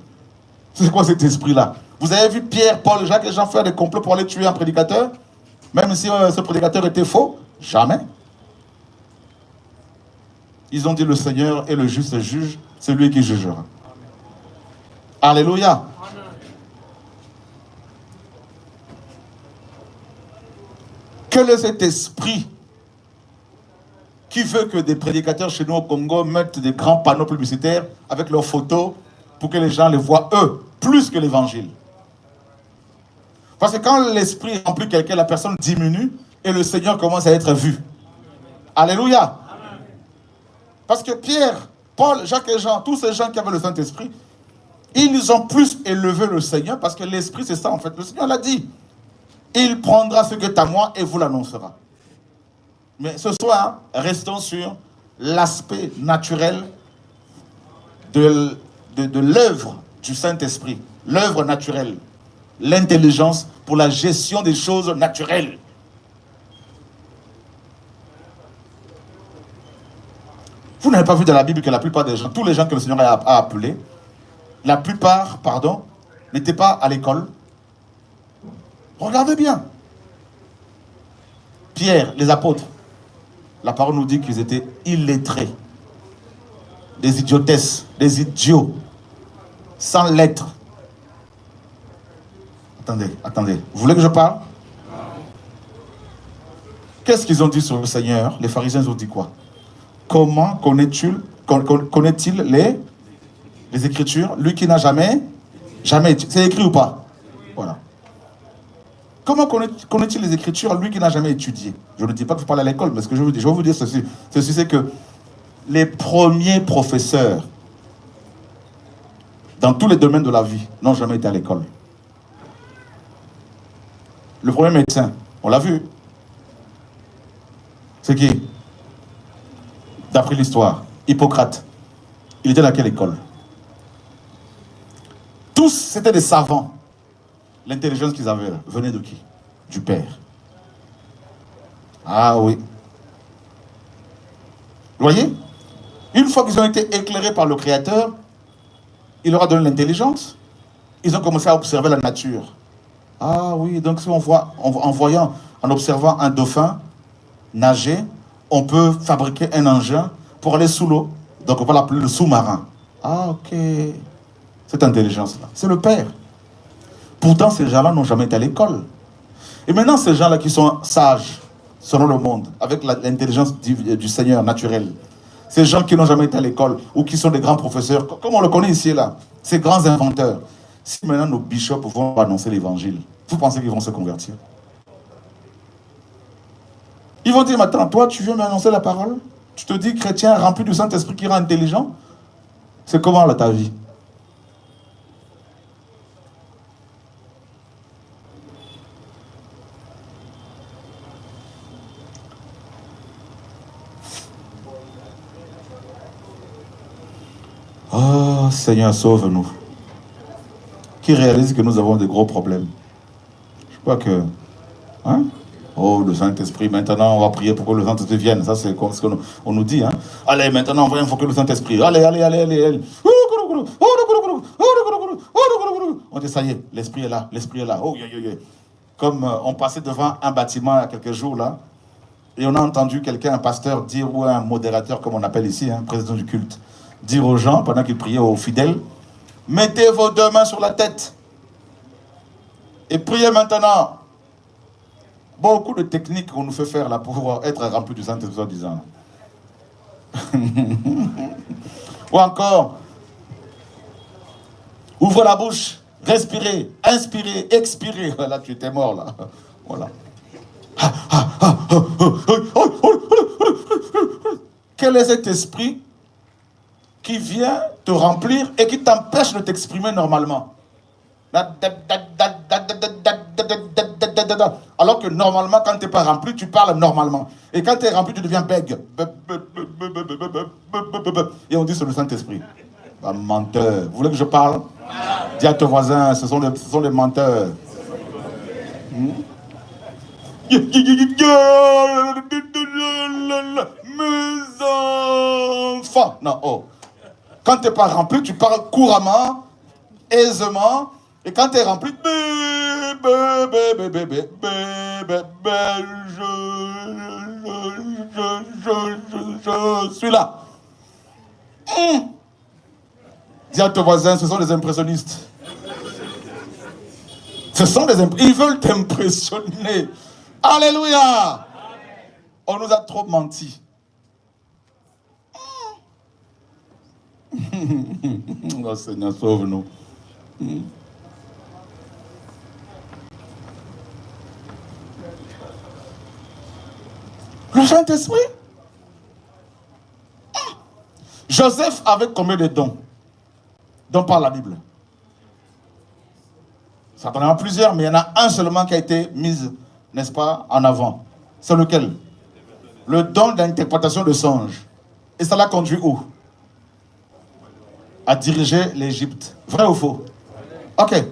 Speaker 1: C'est quoi cet esprit-là? Vous avez vu Pierre, Paul, Jacques et Jean faire des complots pour aller tuer un prédicateur? Même si ce prédicateur était faux? Jamais. Ils ont dit le Seigneur est le juste juge, c'est lui qui jugera. Alléluia. Quel est cet esprit qui veut que des prédicateurs chez nous au Congo mettent des grands panneaux publicitaires avec leurs photos pour que les gens les voient eux, plus que l'évangile? Parce que quand l'esprit remplit quelqu'un, la personne diminue et le Seigneur commence à être vu. Alléluia. Parce que Pierre, Paul, Jacques et Jean, tous ces gens qui avaient le Saint-Esprit, ils ont plus élevé le Seigneur parce que l'Esprit, c'est ça en fait. Le Seigneur l'a dit. Il prendra ce qui est à moi et vous l'annoncera. Mais ce soir, restons sur l'aspect naturel de l'œuvre du Saint-Esprit. L'œuvre naturelle. L'intelligence pour la gestion des choses naturelles. Vous n'avez pas vu dans la Bible que la plupart des gens, tous les gens que le Seigneur a appelés, la plupart, n'étaient pas à l'école. Regardez bien. Pierre, les apôtres, la parole nous dit qu'ils étaient illettrés. Des idiotesses, des idiots, sans lettres. Attendez. Vous voulez que je parle? Qu'est-ce qu'ils ont dit sur le Seigneur? Les pharisiens ont dit quoi? Comment connaît-il les Écritures? Lui qui n'a jamais étudié. C'est écrit ou pas? Voilà. Comment connaît-il les Écritures, lui qui n'a jamais étudié? Je ne dis pas que vous parlez à l'école, mais ce que je vais vous dire ceci. Ceci, c'est que les premiers professeurs dans tous les domaines de la vie n'ont jamais été à l'école. Le premier médecin, on l'a vu. C'est qui? D'après l'histoire, Hippocrate. Il était dans quelle école? Tous, c'était des savants. L'intelligence qu'ils avaient là, venait de qui? Du Père. Ah oui. Vous voyez? Une fois qu'ils ont été éclairés par le Créateur, il leur a donné l'intelligence. Ils ont commencé à observer la nature. Ah oui, donc si on voit, en observant un dauphin nager, on peut fabriquer un engin pour aller sous l'eau. Donc on va l'appeler le sous-marin. Ah ok, cette intelligence-là, c'est le Père. Pourtant, ces gens-là n'ont jamais été à l'école. Et maintenant, ces gens-là qui sont sages, selon le monde, avec l'intelligence du Seigneur naturelle, ces gens qui n'ont jamais été à l'école ou qui sont des grands professeurs, comme on le connaît ici et là, ces grands inventeurs, si maintenant nos bishops vont annoncer l'évangile, vous pensez qu'ils vont se convertir? Ils vont dire, mais attends, toi, tu viens m'annoncer la parole? Tu te dis chrétien rempli du Saint-Esprit qui rend intelligent? C'est comment là ta vie? Oh Seigneur, sauve-nous. Qui réalise que nous avons des gros problèmes. Je crois que... Hein? Oh, le Saint-Esprit, maintenant on va prier pour que le Saint-Esprit vienne. Ça, c'est ce qu'on nous dit. Hein? Allez, maintenant on va invoquer le Saint-Esprit. Allez, allez, allez, allez, allez. On dit, ça y est, l'Esprit est là, l'Esprit est là. Oh, comme on passait devant un bâtiment il y a quelques jours là, et on a entendu quelqu'un, un pasteur, dire, ou un modérateur, comme on appelle ici, hein, président du culte, dire aux gens, pendant qu'ils priaient aux fidèles, mettez vos deux mains sur la tête et priez maintenant. Beaucoup de techniques qu'on nous fait faire là pour être rempli du Saint-Esprit en disant. Ou encore, ouvre la bouche, respirez, inspirez, expirez. Là, tu étais mort là. Voilà. Quel est cet esprit qui vient te remplir et qui t'empêche de t'exprimer normalement? Alors que normalement, quand tu n'es pas rempli, tu parles normalement. Et quand tu es rempli, tu deviens bègue. Et on dit c'est le Saint-Esprit. Bah, menteur. Vous voulez que je parle? Dis à ton voisin, ce sont des menteurs. Mes enfants. Non, oh. Quand tu n'es pas rempli, tu parles couramment, aisément. Et quand tu es rempli, je suis là. Dis à ton voisin, ce sont des impressionnistes. Ce sont des ils veulent t'impressionner. Alléluia. On nous a trop menti. Oh Seigneur, sauve-nous. Le Saint-Esprit. Joseph avait combien de dons dont parle la Bible? Ça en a plusieurs, mais il y en a un seulement qui a été mis, n'est-ce pas, en avant. C'est lequel? Le don d'interprétation de songes. Et ça l'a conduit où? À diriger l'Égypte. Vrai ou faux? Ok.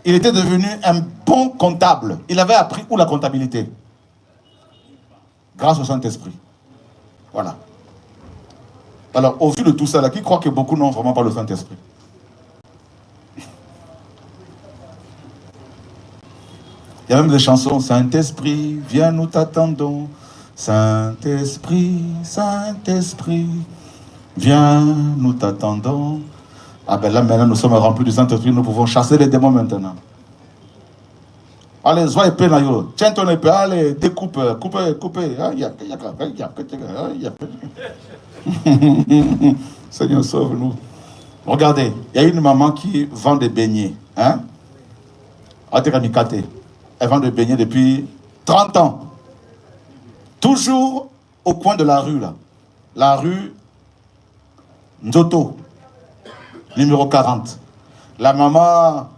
Speaker 1: Il était devenu un bon comptable. Il avait appris où la comptabilité? Grâce au Saint-Esprit. Voilà. Alors, au vu de tout ça, là, qui croit que beaucoup n'ont vraiment pas le Saint-Esprit? Il y a même des chansons. Saint-Esprit, viens, nous t'attendons. Saint-Esprit, Saint-Esprit, viens, nous t'attendons. Ah ben là, maintenant, nous sommes remplis du Saint-Esprit. Nous pouvons chasser les démons maintenant. Allez, sois épée, Nayo. Tiens ton épée. Allez, découpe, coupe. Seigneur, sauve-nous. Regardez, il y a une maman qui vend des beignets. Hein? Elle vend des beignets depuis 30 ans. Toujours au coin de la rue, là. La rue Nzoto, numéro 40. La maman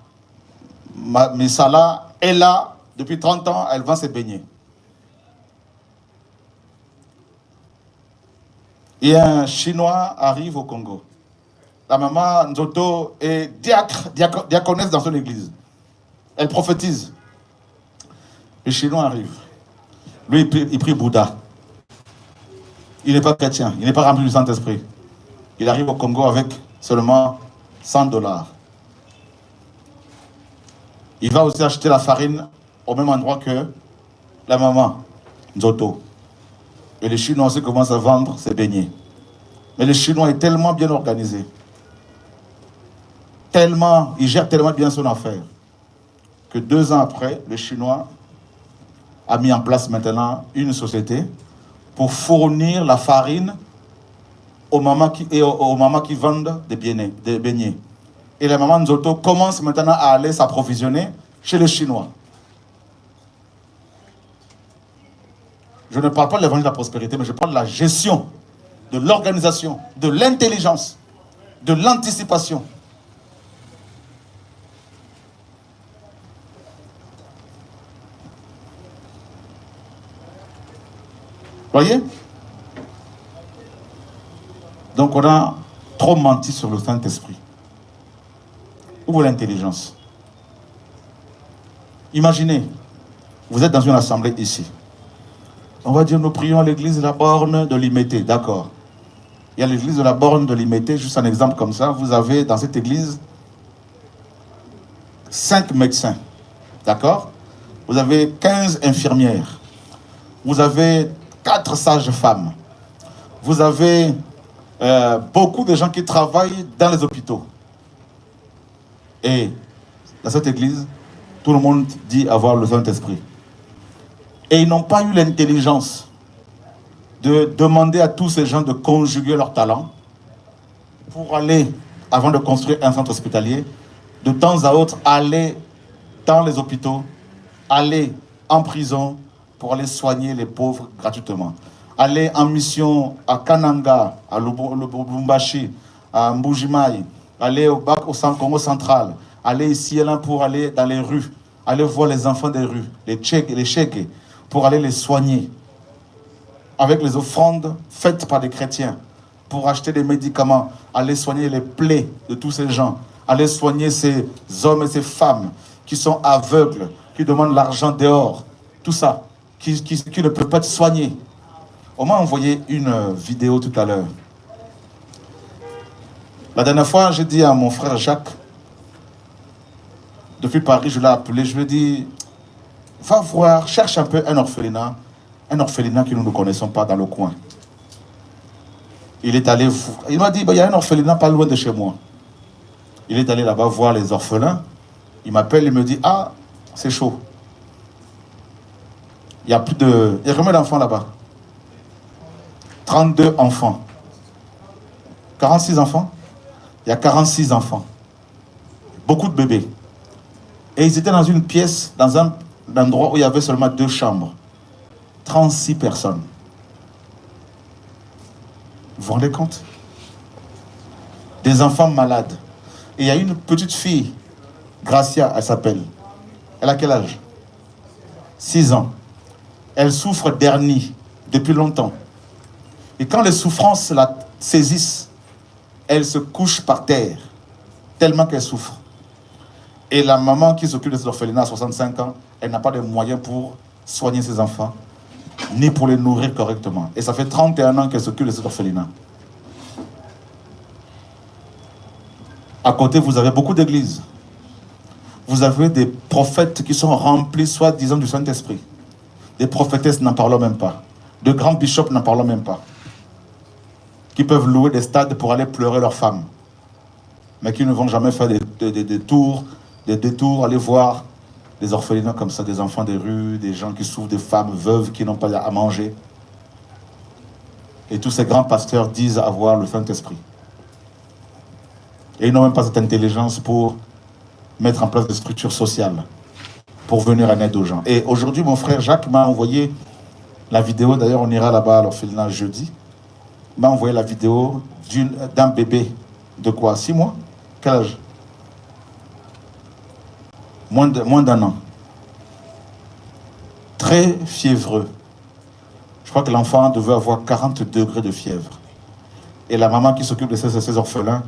Speaker 1: Missala est là depuis 30 ans, elle vend ses beignets. Et un Chinois arrive au Congo. La maman Nzoto est diaconesse dans son église. Elle prophétise. Le Chinois arrive. Lui, il prie Bouddha. il n'est pas chrétien, il n'est pas rempli du Saint-Esprit. Il arrive au Congo avec seulement 100 $. Il va aussi acheter la farine au même endroit que la maman, Nzoto. Et les Chinois aussi commencent à vendre ces beignets. Mais le Chinois est tellement bien organisé, il gère tellement bien son affaire, que 2 ans après, le Chinois a mis en place maintenant une société pour fournir la farine aux mamans qui vendent des beignets. Et la maman Nzoto commence maintenant à aller s'approvisionner chez les Chinois. Je ne parle pas de l'évangile de la prospérité, mais je parle de la gestion, de l'organisation, de l'intelligence, de l'anticipation. Voyez? Donc on a trop menti sur le Saint-Esprit. Où est l'intelligence? Imaginez, vous êtes dans une assemblée ici. On va dire, nous prions à l'église de la borne de Limété, d'accord. Il y a l'église de la borne de Limété, juste un exemple comme ça. Vous avez dans cette église 5 médecins, d'accord. Vous avez 15 infirmières. Vous avez 4 sages-femmes. Vous avez beaucoup de gens qui travaillent dans les hôpitaux. Et dans cette église, tout le monde dit avoir le Saint-Esprit. Et ils n'ont pas eu l'intelligence de demander à tous ces gens de conjuguer leurs talents pour aller, avant de construire un centre hospitalier, de temps à autre, aller dans les hôpitaux, aller en prison pour aller soigner les pauvres gratuitement. Aller en mission à Kananga, à Lubumbashi, à Mbujimai, aller au Congo central, aller ici et là pour aller dans les rues, aller voir les enfants des rues, les Tchèques, pour aller les soigner. Avec les offrandes faites par des chrétiens, pour acheter des médicaments, aller soigner les plaies de tous ces gens, aller soigner ces hommes et ces femmes qui sont aveugles, qui demandent l'argent dehors, tout ça, qui ne peuvent pas être soignés. On m'a envoyé une vidéo tout à l'heure. La dernière fois, j'ai dit à mon frère Jacques, depuis Paris, je l'ai appelé, je lui ai dit, va voir, cherche un peu un orphelinat que nous ne connaissons pas dans le coin. Il est allé, il m'a dit, il y a un orphelinat pas loin de chez moi. Il est allé là-bas voir les orphelins. Il m'appelle, il me dit, ah, c'est chaud. Il y a plus de... Il y a combien d'enfants là-bas? 32 enfants. 46 enfants? Il y a 46 enfants. Beaucoup de bébés. Et ils étaient dans une pièce, dans un endroit où il y avait seulement 2 chambres. 36 personnes. Vous vous rendez compte? Des enfants malades. Et il y a une petite fille, Gracia, elle s'appelle. Elle a quel âge? 6 ans. Elle souffre d'hernie depuis longtemps. Et quand les souffrances la saisissent, elle se couche par terre, tellement qu'elle souffre. Et la maman qui s'occupe de cet orphelinat à 65 ans, elle n'a pas de moyens pour soigner ses enfants, ni pour les nourrir correctement. Et ça fait 31 ans qu'elle s'occupe de cet orphelinat. À côté, vous avez beaucoup d'églises. Vous avez des prophètes qui sont remplis, soi-disant, du Saint-Esprit. Des prophétesses, n'en parlons même pas. De grands bishops, n'en parlons même pas. Qui peuvent louer des stades pour aller pleurer leurs femmes. Mais qui ne vont jamais faire des détours, aller voir des orphelinats comme ça, des enfants des rues, des gens qui souffrent, des femmes veuves qui n'ont pas à manger. Et tous ces grands pasteurs disent avoir le Saint-Esprit. Et ils n'ont même pas cette intelligence pour mettre en place des structures sociales, pour venir en aide aux gens. Et aujourd'hui, mon frère Jacques m'a envoyé la vidéo, d'ailleurs on ira là-bas à l'orphelinat jeudi, m'a envoyé la vidéo d'un bébé de quoi? 6 mois? Quel âge? Moins d'un an. Très fiévreux. Je crois que l'enfant devait avoir 40 degrés de fièvre. Et la maman qui s'occupe de ces orphelins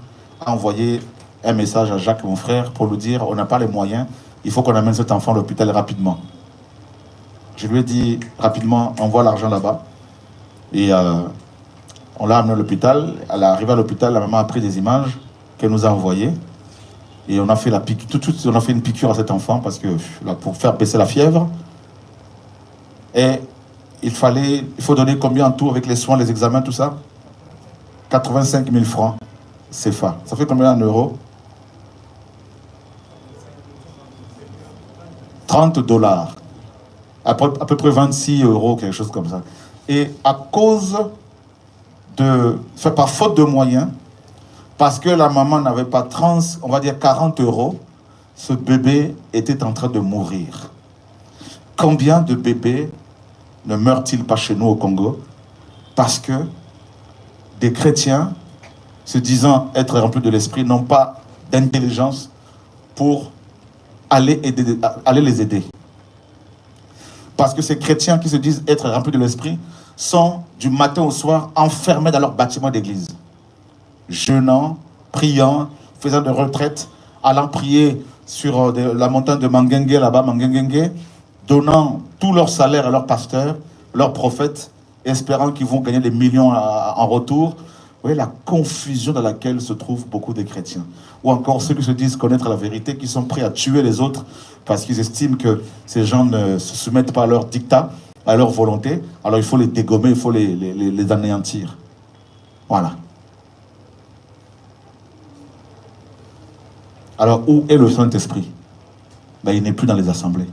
Speaker 1: a envoyé un message à Jacques, mon frère, pour lui dire, on n'a pas les moyens, il faut qu'on amène cet enfant à l'hôpital rapidement. Je lui ai dit, rapidement, envoie l'argent là-bas. Et On l'a amenée à l'hôpital. Elle est arrivée à l'hôpital, la maman a pris des images qu'elle nous a envoyées. Et on a fait la piqûre, tout de suite, on a fait une piqûre à cet enfant parce que, là, pour faire baisser la fièvre. Et il faut donner combien en tout avec les soins, les examens, tout ça? 85 000 francs CFA. Ça fait combien en euros? 30 dollars. À peu près 26 euros, quelque chose comme ça. Et à cause de... Fait par faute de moyens, parce que la maman n'avait pas 30, on va dire 40 euros, ce bébé était en train de mourir. Combien de bébés ne meurent-ils pas chez nous au Congo? Parce que des chrétiens, se disant être remplis de l'esprit, n'ont pas d'intelligence pour aller les aider. Parce que ces chrétiens qui se disent être remplis de l'esprit sont du matin au soir enfermés dans leur bâtiment d'église. Jeûnant, priant, faisant des retraites, allant prier sur la montagne de Mangengue, là-bas, Mangengue, donnant tout leur salaire à leur pasteur, leurs prophètes, espérant qu'ils vont gagner des millions en retour. Vous voyez la confusion dans laquelle se trouvent beaucoup de chrétiens. Ou encore ceux qui se disent connaître la vérité, qui sont prêts à tuer les autres parce qu'ils estiment que ces gens ne se soumettent pas à leur dictat, à leur volonté. Alors il faut les dégommer, il faut les anéantir. Voilà. Alors où est le Saint-Esprit? Ben, il n'est plus dans les assemblées.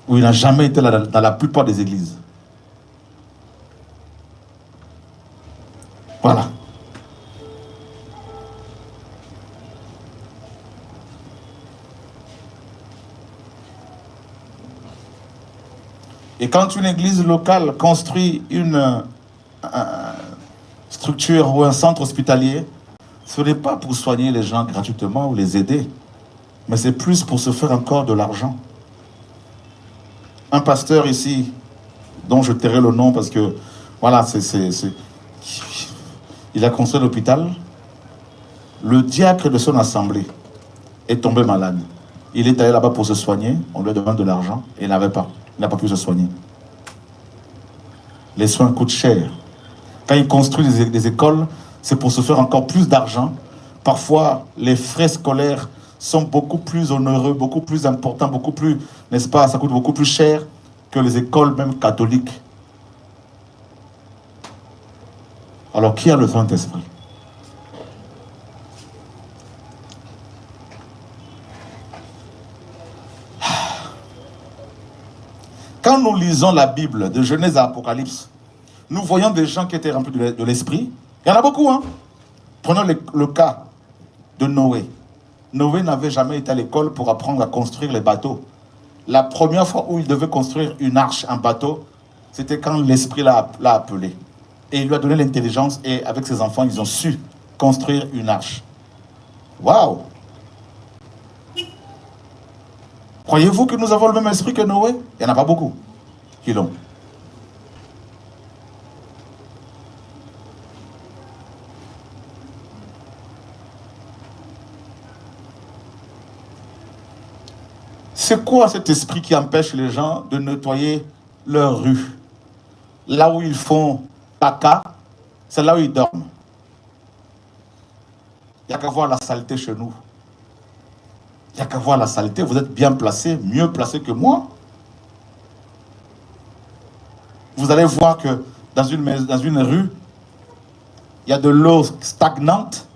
Speaker 1: Ou il n'a jamais été là dans la plupart des églises. Voilà. Et quand une église locale construit une structure ou un centre hospitalier, ce n'est pas pour soigner les gens gratuitement ou les aider, mais c'est plus pour se faire encore de l'argent. Un pasteur ici, dont je tairai le nom parce que, voilà, il a construit l'hôpital. Le diacre de son assemblée est tombé malade. Il est allé là-bas pour se soigner. On lui demande de l'argent et il n'avait pas. Il n'a pas pu se soigner. Les soins coûtent cher. Quand il construit des écoles, c'est pour se faire encore plus d'argent. Parfois, les frais scolaires sont beaucoup plus onéreux, beaucoup plus importants, beaucoup plus, n'est-ce pas, ça coûte beaucoup plus cher que les écoles même catholiques. Alors, qui a le Saint-Esprit? Quand nous lisons la Bible, de Genèse à Apocalypse, nous voyons des gens qui étaient remplis de l'Esprit. Il y en a beaucoup, hein? Prenons le cas de Noé. Noé n'avait jamais été à l'école pour apprendre à construire les bateaux. La première fois où il devait construire une arche, un bateau, c'était quand l'Esprit l'a appelé. Et il lui a donné l'intelligence et avec ses enfants, ils ont su construire une arche. Waouh! Croyez-vous que nous avons le même esprit que Noé? Il n'y en a pas beaucoup qui l'ont. C'est quoi cet esprit qui empêche les gens de nettoyer leur rue? Là où ils font caca, c'est là où ils dorment. Il n'y a qu'à voir la saleté chez nous. Il n'y a qu'à voir la saleté. Vous êtes bien placé, mieux placé que moi. Vous allez voir que dans une rue, il y a de l'eau stagnante,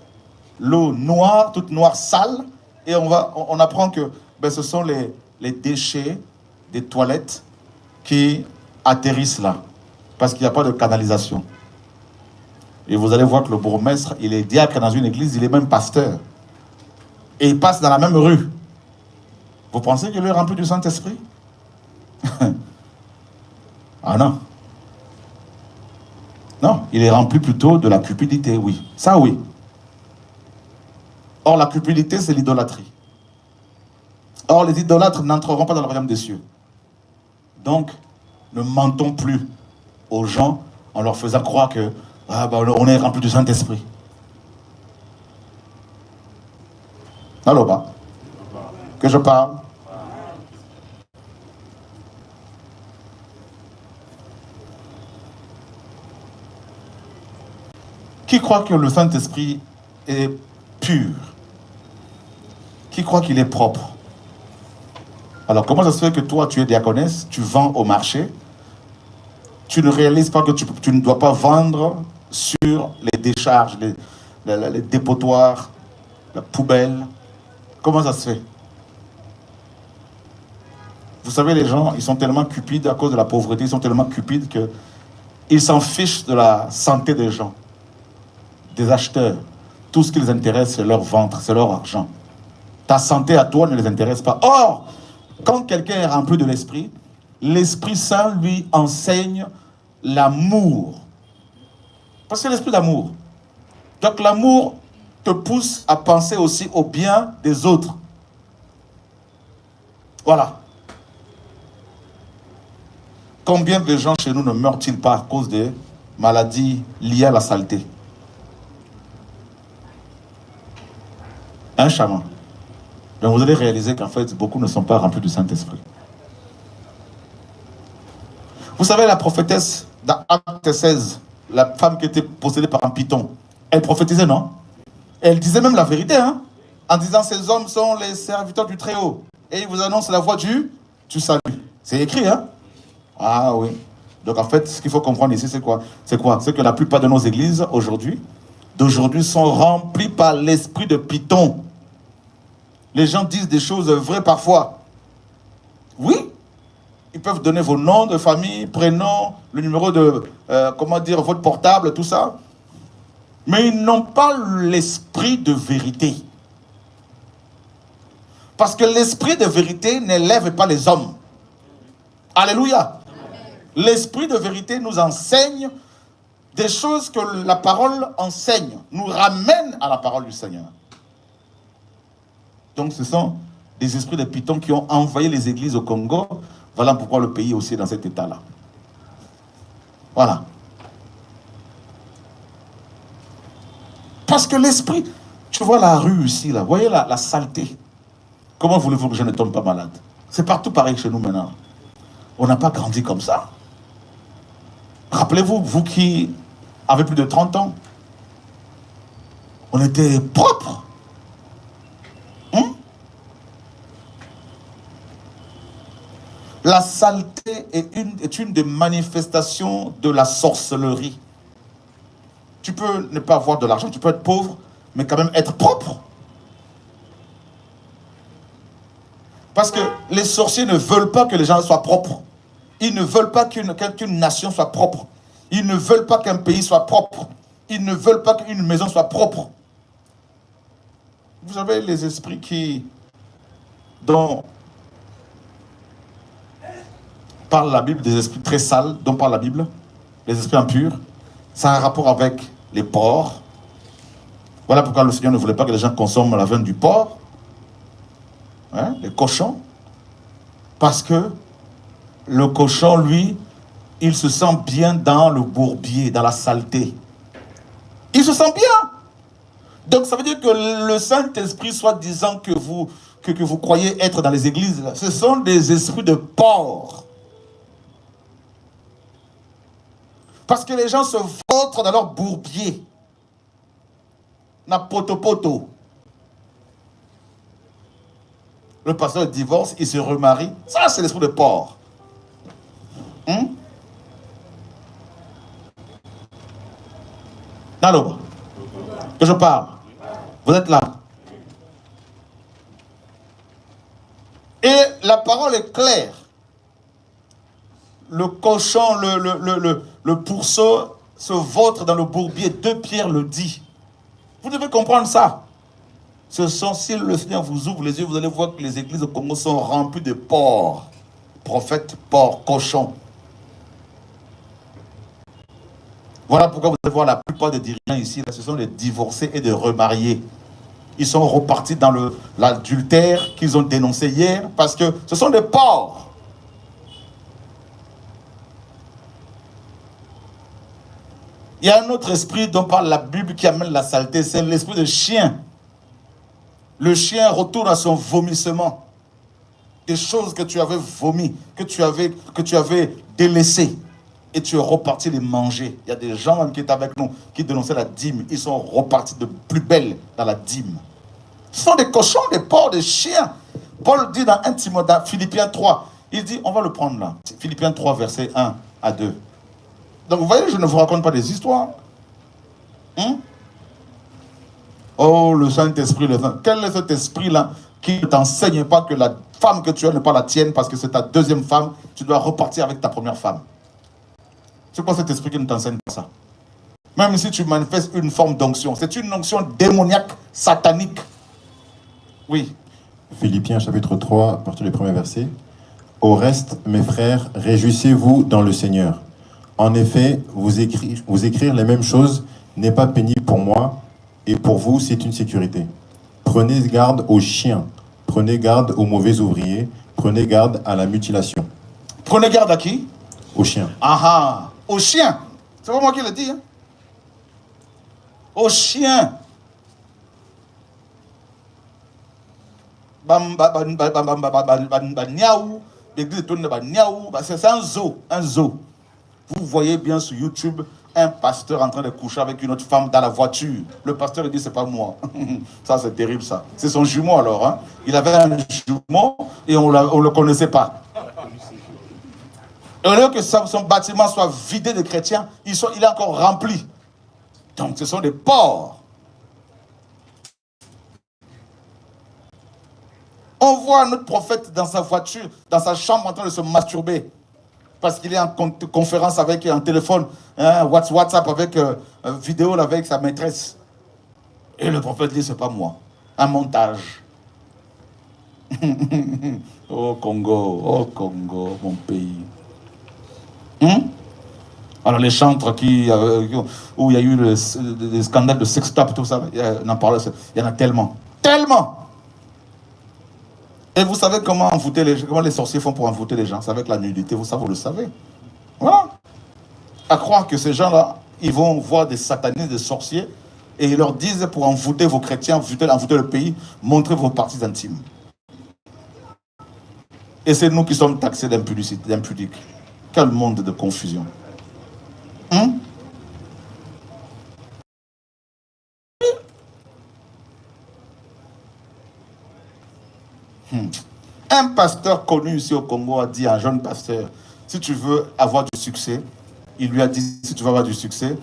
Speaker 1: l'eau noire, toute noire, sale, et on apprend que ce sont les déchets des toilettes qui atterrissent là, parce qu'il n'y a pas de canalisation. Et vous allez voir que le bourgmestre, il est diacre dans une église, il est même pasteur. Et il passe dans la même rue. Vous pensez qu'il est rempli du Saint-Esprit? Ah non. Non, il est rempli plutôt de la cupidité, oui. Ça, oui. Or, la cupidité, c'est l'idolâtrie. Or, les idolâtres n'entreront pas dans le royaume des cieux. Donc, ne mentons plus aux gens en leur faisant croire que on est rempli du Saint-Esprit. Allô, bas. Que je parle. Qui croit que le Saint-Esprit est pur? Qui croit qu'il est propre? Alors, comment ça se fait que toi, tu es diaconesse, tu vends au marché, tu ne réalises pas que tu ne dois pas vendre sur les décharges, les dépotoirs, la poubelle? Comment ça se fait? Vous savez, les gens, ils sont tellement cupides à cause de la pauvreté, ils sont tellement cupides qu'ils s'en fichent de la santé des gens, des acheteurs. Tout ce qui les intéresse, c'est leur ventre, c'est leur argent. Ta santé à toi ne les intéresse pas. Or, quand quelqu'un est rempli de l'Esprit, l'Esprit Saint lui enseigne l'amour. Parce que c'est l'esprit d'amour. Donc l'amour te pousse à penser aussi au bien des autres. Voilà. Combien de gens chez nous ne meurent-ils pas à cause des maladies liées à la saleté? Un chaman. Donc vous allez réaliser qu'en fait, beaucoup ne sont pas remplis du Saint-Esprit. Vous savez, la prophétesse d'Acte 16, la femme qui était possédée par un python, elle prophétisait, non? Elle disait même la vérité, hein? En disant, ces hommes sont les serviteurs du Très-Haut. Et ils vous annoncent la voie du salut. C'est écrit, hein? Ah oui. Donc en fait, ce qu'il faut comprendre ici, c'est quoi? C'est quoi? C'est que la plupart de nos églises, d'aujourd'hui, sont remplies par l'esprit de python. Les gens disent des choses vraies parfois. Oui, ils peuvent donner vos noms de famille, prénoms, le numéro de, votre portable, tout ça. Mais ils n'ont pas l'esprit de vérité. Parce que l'esprit de vérité n'élève pas les hommes. Alléluia. L'esprit de vérité nous enseigne des choses que la parole enseigne, nous ramène à la parole du Seigneur. Donc ce sont des esprits de python qui ont envahi les églises au Congo. Voilà pourquoi le pays est aussi dans cet état-là. Voilà. Parce que l'esprit, tu vois la rue ici, là, voyez la saleté. Comment voulez-vous que je ne tombe pas malade? C'est partout pareil chez nous maintenant. On n'a pas grandi comme ça. Rappelez-vous, vous qui avez plus de 30 ans, on était propre. La saleté est une des manifestations de la sorcellerie. Tu peux ne pas avoir de l'argent, tu peux être pauvre, mais quand même être propre. Parce que les sorciers ne veulent pas que les gens soient propres. Ils ne veulent pas qu'une nation soit propre. Ils ne veulent pas qu'un pays soit propre. Ils ne veulent pas qu'une maison soit propre. Vous savez, les esprits dont parle la Bible, des esprits très sales, dont parle la Bible, les esprits impurs, ça a un rapport avec les porcs. Voilà pourquoi le Seigneur ne voulait pas que les gens consomment la viande du porc, hein, les cochons, parce que le cochon, lui, il se sent bien dans le bourbier, dans la saleté. Il se sent bien. Donc ça veut dire que le Saint-Esprit, soi-disant que vous croyez être dans les églises, ce sont des esprits de porc. Parce que les gens se vautrent dans leur bourbier. Na poto. Le pasteur divorce, il se remarie. Ça, c'est l'esprit de porc. Alors, que je parle. Vous êtes là. Et la parole est claire. Le cochon, le pourceau se vautre dans le bourbier. 2 Pierre le dit. Vous devez comprendre ça. Si le Seigneur vous ouvre les yeux, vous allez voir que les églises au Congo sont remplies de porcs. Prophètes, porcs, cochons. Voilà pourquoi vous allez voir la plupart des dirigeants ici, là, ce sont des divorcés et des remariés. Ils sont repartis dans l'adultère qu'ils ont dénoncé hier parce que ce sont des porcs. Il y a un autre esprit dont parle la Bible qui amène la saleté, c'est l'esprit de chien. Le chien retourne à son vomissement. Des choses que tu avais vomi, que tu avais délaissées. et tu es reparti les manger. Il y a des gens même qui étaient avec nous, qui dénonçaient la dîme. Ils sont repartis de plus belle dans la dîme. Ce sont des cochons, des porcs, des chiens. Paul dit dans 1 Timothée, dans Philippiens 3, il dit, on va le prendre là. Philippiens 3, versets 1 à 2. Donc vous voyez, je ne vous raconte pas des histoires. Oh, le Saint-Esprit, quel est cet esprit-là qui ne t'enseigne pas que la femme que tu as n'est pas la tienne parce que c'est ta deuxième femme, tu dois repartir avec ta première femme. C'est quoi cet esprit qui ne t'enseigne pas ça? Même si tu manifestes une forme d'onction, c'est une onction démoniaque, satanique. Oui.
Speaker 3: Philippiens chapitre 3, à partir du premier verset. Au reste, mes frères, réjouissez-vous dans le Seigneur. En effet, vous écrire les mêmes choses n'est pas pénible pour moi, et pour vous, c'est une sécurité. Prenez garde aux chiens, prenez garde aux mauvais ouvriers, prenez garde à la mutilation.
Speaker 1: Prenez garde à qui?
Speaker 3: Aux chiens.
Speaker 1: Ah ah, aux chiens. C'est pas moi qui le dis. Hein? Aux chiens. C'est un zoo, un zoo. Vous voyez bien sur YouTube un pasteur en train de coucher avec une autre femme dans la voiture. Le pasteur il dit c'est pas moi. Ça c'est terrible ça. C'est son jumeau alors. Hein? Il avait un jumeau et on le connaissait pas. Et au lieu que son bâtiment soit vidé de chrétiens, il est encore rempli. Donc ce sont des porcs. On voit notre prophète dans sa voiture, dans sa chambre en train de se masturber. Parce qu'il est en conférence avec un téléphone, WhatsApp avec vidéo avec sa maîtresse. Et le prophète dit, c'est pas moi. Un montage. Oh Congo, mon pays. Alors les chantres où il y a eu des scandales de sextape, tout ça, il y en a tellement. Tellement. Et vous savez comment les sorciers font pour envoûter les gens? C'est avec la nudité, vous le savez. Voilà. À croire que ces gens-là, ils vont voir des satanistes, des sorciers, et ils leur disent pour envoûter vos chrétiens, envoûter le pays, montrez vos parties intimes. Et c'est nous qui sommes taxés d'impudiques. Quel monde de confusion. Un pasteur connu ici au Congo a dit à un jeune pasteur, si tu veux avoir du succès, il lui a dit, si tu veux avoir du succès,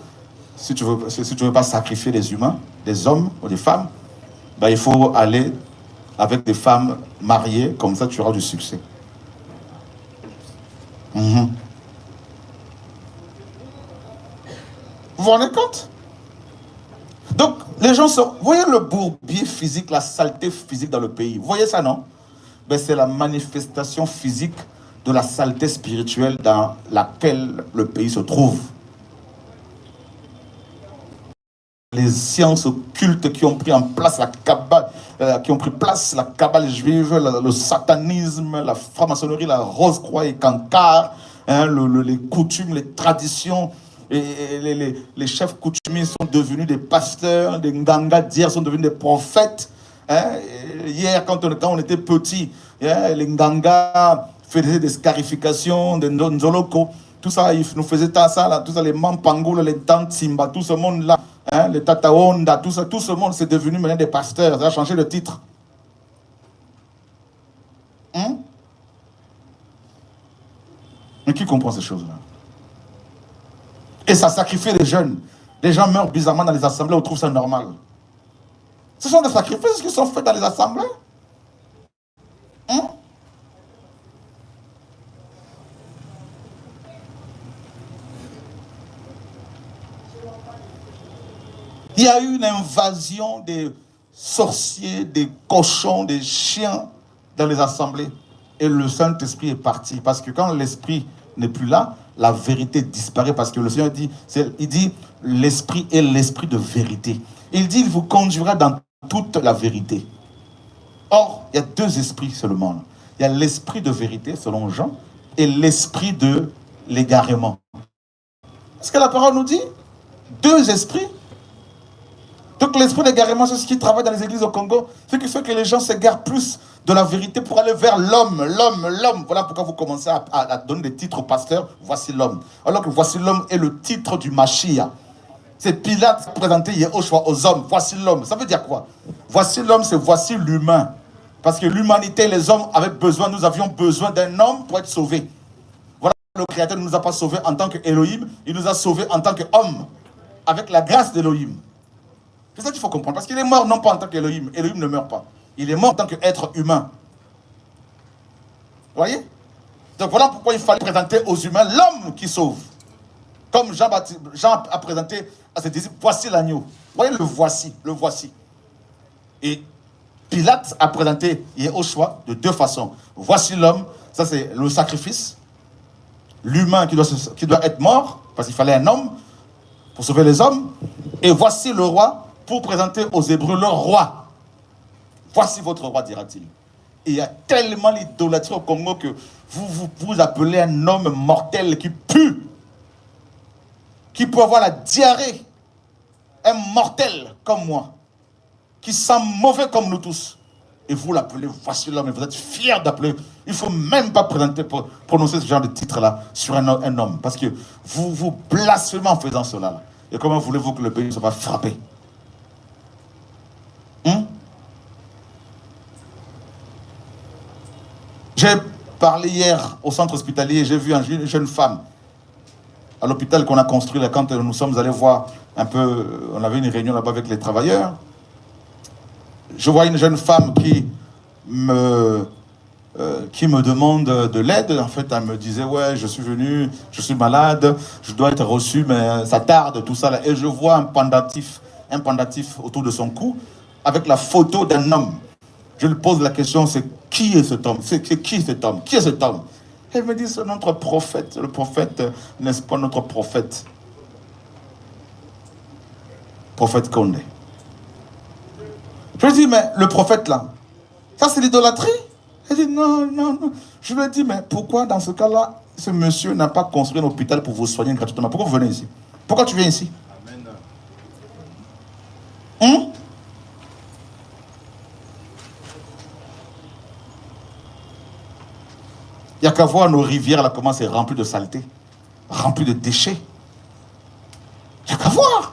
Speaker 1: si tu veux pas sacrifier des humains, des hommes ou des femmes, ben, il faut aller avec des femmes mariées, comme ça tu auras du succès. Vous vous rendez compte? Donc, les gens sont... Vous voyez le bourbier physique, la saleté physique dans le pays. Vous voyez ça, non? Ben, c'est la manifestation physique de la saleté spirituelle dans laquelle le pays se trouve. Les sciences occultes qui ont pris en place la cabale juive, le satanisme, la franc-maçonnerie, la rose-croix et cancare, les coutumes, les traditions, et les chefs coutumiers sont devenus des pasteurs, des ngangas d'hier sont devenus des prophètes. Hier, quand on était petits, les ngangas faisaient des scarifications, des nzoloko, tout ça, ils nous faisaient ça, là, tout ça, les Mampangoula, les Tantimba, tout ce monde-là, les Tataonda, tout ce monde, c'est devenu maintenant des pasteurs, ça a changé de titre. Mais qui comprend ces choses-là? Et ça sacrifie les jeunes. Les gens meurent bizarrement dans les assemblées, on trouve ça normal. Ce sont des sacrifices qui sont faits dans les assemblées. Il y a eu une invasion des sorciers, des cochons, des chiens dans les assemblées. Et le Saint-Esprit est parti. Parce que quand l'Esprit n'est plus là, la vérité disparaît. Parce que le Seigneur dit, l'Esprit est l'Esprit de vérité. Il dit, il vous conduira dans toute la vérité. Or, il y a deux esprits seulement. Il y a l'esprit de vérité, selon Jean, et l'esprit de l'égarement. Est-ce que la parole nous dit? Deux esprits. Donc l'esprit d'égarement, c'est ce qui travaille dans les églises au Congo, ce qui fait que les gens s'égarent plus de la vérité pour aller vers l'homme. Voilà pourquoi vous commencez à donner des titres aux pasteurs. Voici l'homme. Alors que voici l'homme est le titre du Mashiach. C'est Pilate qui présentait Yehoshua aux hommes. Voici l'homme. Ça veut dire quoi? Voici l'homme, c'est voici l'humain. Parce que l'humanité, les hommes avaient besoin, nous avions besoin d'un homme pour être sauvés. Voilà, le Créateur ne nous a pas sauvés en tant qu'Élohim, il nous a sauvés en tant qu'homme, avec la grâce d'Élohim. C'est ça qu'il faut comprendre. Parce qu'il est mort non pas en tant qu'Élohim. Élohim ne meurt pas. Il est mort en tant qu'être humain. Vous voyez? Donc voilà pourquoi il fallait présenter aux humains l'homme qui sauve. Comme Jean a présenté à ses disciples, voici l'agneau. Vous voyez, le voici, le voici. Et Pilate a présenté Yehoshua de deux façons. Voici l'homme, ça c'est le sacrifice. L'humain qui doit être mort, parce qu'il fallait un homme pour sauver les hommes. Et voici le roi, pour présenter aux Hébreux leur roi. Voici votre roi, dira-t-il. Et il y a tellement d'idolâtrie au Congo que vous appelez un homme mortel qui pue, qui peut avoir la diarrhée, un mortel comme moi, qui sent mauvais comme nous tous. Et vous l'appelez, voici l'homme, et vous êtes fiers d'appeler. Il ne faut même pas prononcer ce genre de titre-là sur un homme, parce que vous blasphémez en faisant cela. Et comment voulez-vous que le pays soit frappé? J'ai parlé hier au centre hospitalier, j'ai vu une jeune femme à l'hôpital qu'on a construit là, quand nous sommes allés voir un peu, on avait une réunion là-bas avec les travailleurs. Je vois une jeune femme qui me demande de l'aide. En fait, elle me disait, ouais, je suis venu, je suis malade, je dois être reçu, mais ça tarde, tout ça là. Et je vois un pendatif autour de son cou, avec la photo d'un homme. Je lui pose la question, c'est qui est cet homme? C'est qui cet homme? Qui est cet homme? Elle me dit, c'est notre prophète. Le prophète, n'est-ce pas notre prophète? Prophète Condé. Je lui dis, mais le prophète là, ça c'est l'idolâtrie? Elle dit, non. Je lui ai dit, mais pourquoi dans ce cas-là, ce monsieur n'a pas construit un hôpital pour vous soigner gratuitement? Pourquoi vous venez ici? Pourquoi tu viens ici? Amen. Il n'y a qu'à voir nos rivières, là, comment c'est rempli de saleté, rempli de déchets. Il n'y a qu'à voir.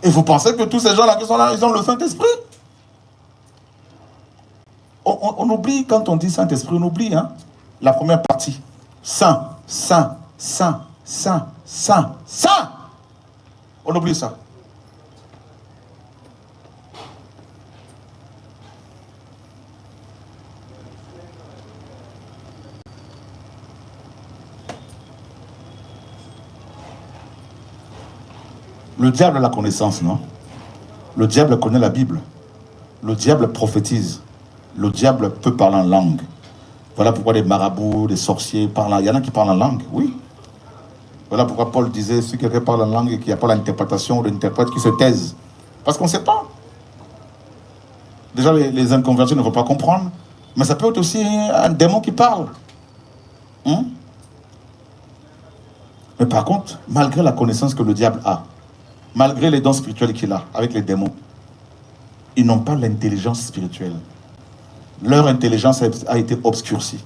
Speaker 1: Et vous pensez que tous ces gens-là qui sont là, ils ont le Saint-Esprit? On oublie, quand on dit Saint-Esprit, on oublie la première partie. Saint. On oublie ça. Le diable a la connaissance, non? Le diable connaît la Bible. Le diable prophétise. Le diable peut parler en langue. Voilà pourquoi les marabouts, les sorciers parlent. Il y en a qui parlent en langue, oui. Voilà pourquoi Paul disait, si quelqu'un parle en langue et qu'il n'y a pas l'interprétation, l'interprète qui se taise. Parce qu'on ne sait pas. Déjà, les inconvertis ne vont pas comprendre. Mais ça peut être aussi un démon qui parle. Mais par contre, malgré la connaissance que le diable a, malgré les dons spirituels qu'il a avec les démons, ils n'ont pas l'intelligence spirituelle. Leur intelligence a été obscurcie.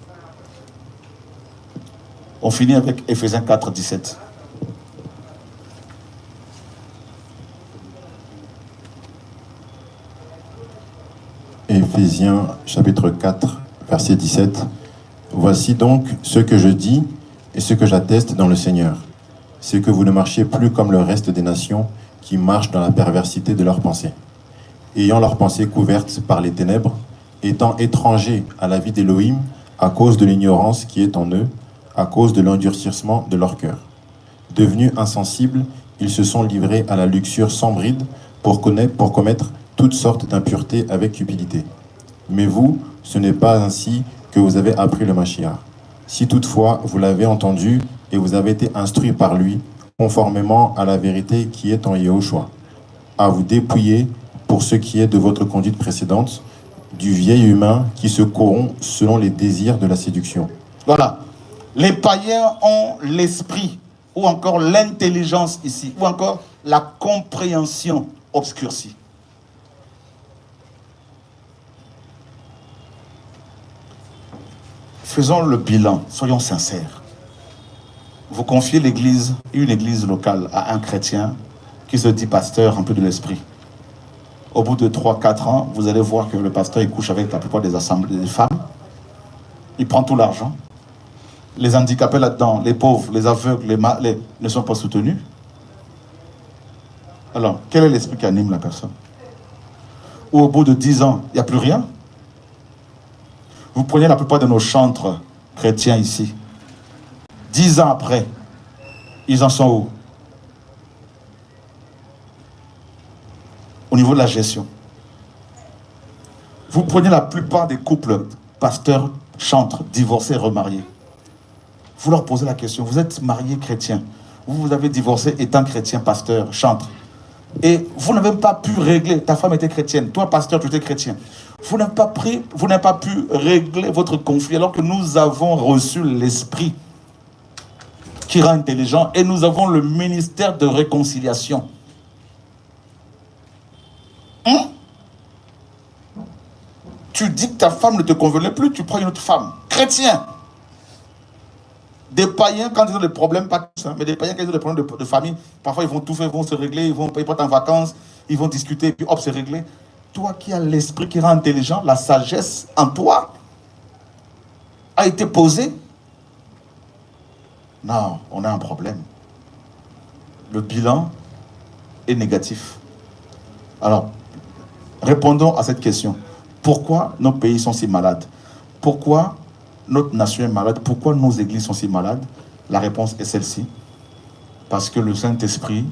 Speaker 1: On finit avec Éphésiens 4, 17.
Speaker 3: Éphésiens chapitre 4, verset 17. Voici donc ce que je dis et ce que j'atteste dans le Seigneur. C'est que vous ne marchiez plus comme le reste des nations qui marchent dans la perversité de leurs pensées, ayant leurs pensées couvertes par les ténèbres, étant étrangers à la vie d'Élohim à cause de l'ignorance qui est en eux, à cause de l'endurcissement de leur cœur. Devenus insensibles, ils se sont livrés à la luxure sans bride pour commettre toutes sortes d'impuretés avec cupidité. Mais vous, ce n'est pas ainsi que vous avez appris le Mashiach. Si toutefois vous l'avez entendu et vous avez été instruit par lui, conformément à la vérité qui est en Yehoshua, à vous dépouiller pour ce qui est de votre conduite précédente, du vieil humain qui se corrompt selon les désirs de la séduction.
Speaker 1: Voilà. Les païens ont l'esprit, ou encore l'intelligence ici, ou encore la compréhension obscurci. Faisons le bilan, soyons sincères. Vous confiez l'église, une église locale, à un chrétien qui se dit pasteur rempli de l'esprit. Au bout de 3-4 ans, vous allez voir que le pasteur il couche avec la plupart des assemblées des femmes. Il prend tout l'argent. Les handicapés là-dedans, les pauvres, les aveugles, ne sont pas soutenus. Alors, quel est l'esprit qui anime la personne? Ou au bout de 10 ans, il n'y a plus rien? Vous prenez la plupart de nos chantres chrétiens ici. 10 ans après, ils en sont où? Au niveau de la gestion. Vous prenez la plupart des couples, pasteurs, chantres, divorcés, remariés. Vous leur posez la question, vous êtes marié chrétien, vous avez divorcé étant chrétien, pasteur, chantre, et vous n'avez pas pu régler, ta femme était chrétienne, toi pasteur, tu étais chrétien, vous n'avez pas pu régler votre conflit alors que nous avons reçu l'esprit qui rend intelligent et nous avons le ministère de réconciliation. Tu dis que ta femme ne te convenait plus, tu prends une autre femme. Chrétien. Des païens, quand ils ont des problèmes, pas tous, hein, mais des païens, quand ils ont des problèmes de famille, parfois ils vont tout faire, ils vont se régler, ils partent en vacances, ils vont discuter, et puis hop, c'est réglé. Toi qui as l'esprit qui rend intelligent, la sagesse en toi a été posée. Non, on a un problème. Le bilan est négatif. Alors, répondons à cette question. Pourquoi nos pays sont si malades? Pourquoi notre nation est malade? Pourquoi nos églises sont si malades? La réponse est celle-ci. Parce que le Saint-Esprit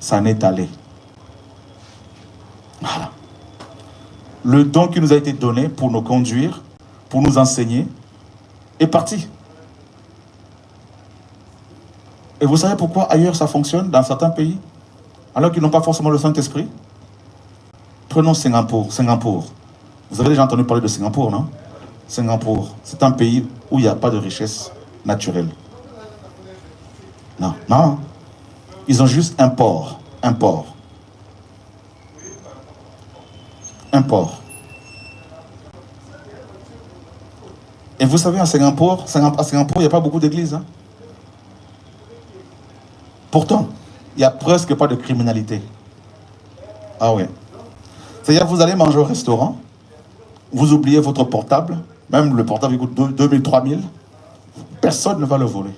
Speaker 1: s'en est allé. Voilà. Le don qui nous a été donné pour nous conduire, pour nous enseigner, est parti. Et vous savez pourquoi ailleurs ça fonctionne, dans certains pays, alors qu'ils n'ont pas forcément le Saint-Esprit? Prenons Singapour. Vous avez déjà entendu parler de Singapour, non? Singapour, c'est un pays où il n'y a pas de richesse naturelle. Non. Ils ont juste un port. Et vous savez, à Singapour, il n'y a pas beaucoup d'églises. Hein? Pourtant, il n'y a presque pas de criminalité. Ah ouais. C'est-à-dire, vous allez manger au restaurant, vous oubliez votre portable, même le portable il coûte 2000, 3000, personne ne va le voler.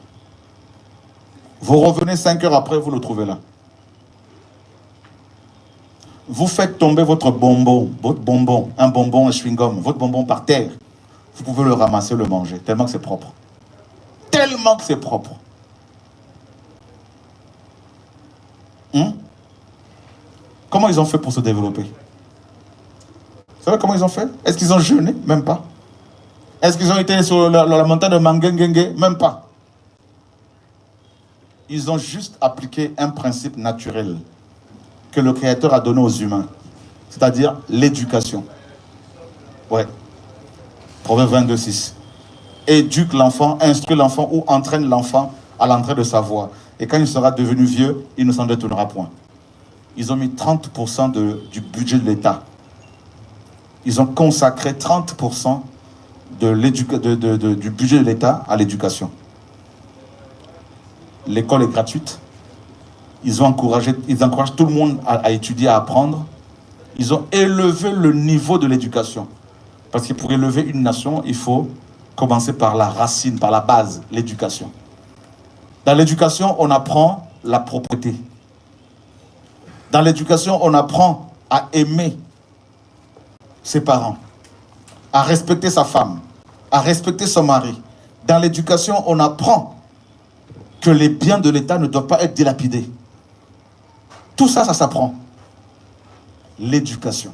Speaker 1: Vous revenez 5 heures après, vous le trouvez là. Vous faites tomber votre bonbon, un bonbon, un chewing-gum, votre bonbon par terre. Vous pouvez le ramasser, le manger, tellement que c'est propre. Tellement que c'est propre. Comment ils ont fait pour se développer? Vous savez comment ils ont fait? Est-ce qu'ils ont jeûné? Même pas. Est-ce qu'ils ont été sur la montagne de Mangengengue? Même pas. Ils ont juste appliqué un principe naturel que le Créateur a donné aux humains, c'est-à-dire l'éducation. Ouais. Proverbe 22:6. Éduque l'enfant, instruis l'enfant ou entraîne l'enfant à l'entrée de sa voie. Et quand il sera devenu vieux, il ne s'en détournera point. Ils ont mis 30% du budget de l'État. Ils ont consacré 30% du budget de l'État à l'éducation. L'école est gratuite. Ils encouragent tout le monde à étudier, à apprendre. Ils ont élevé le niveau de l'éducation. Parce que pour élever une nation, il faut commencer par la racine, par la base, l'éducation. Dans l'éducation, on apprend la propreté. Dans l'éducation, on apprend à aimer ses parents, à respecter sa femme, à respecter son mari. Dans l'éducation, on apprend que les biens de l'État ne doivent pas être dilapidés. Tout ça, ça s'apprend. L'éducation.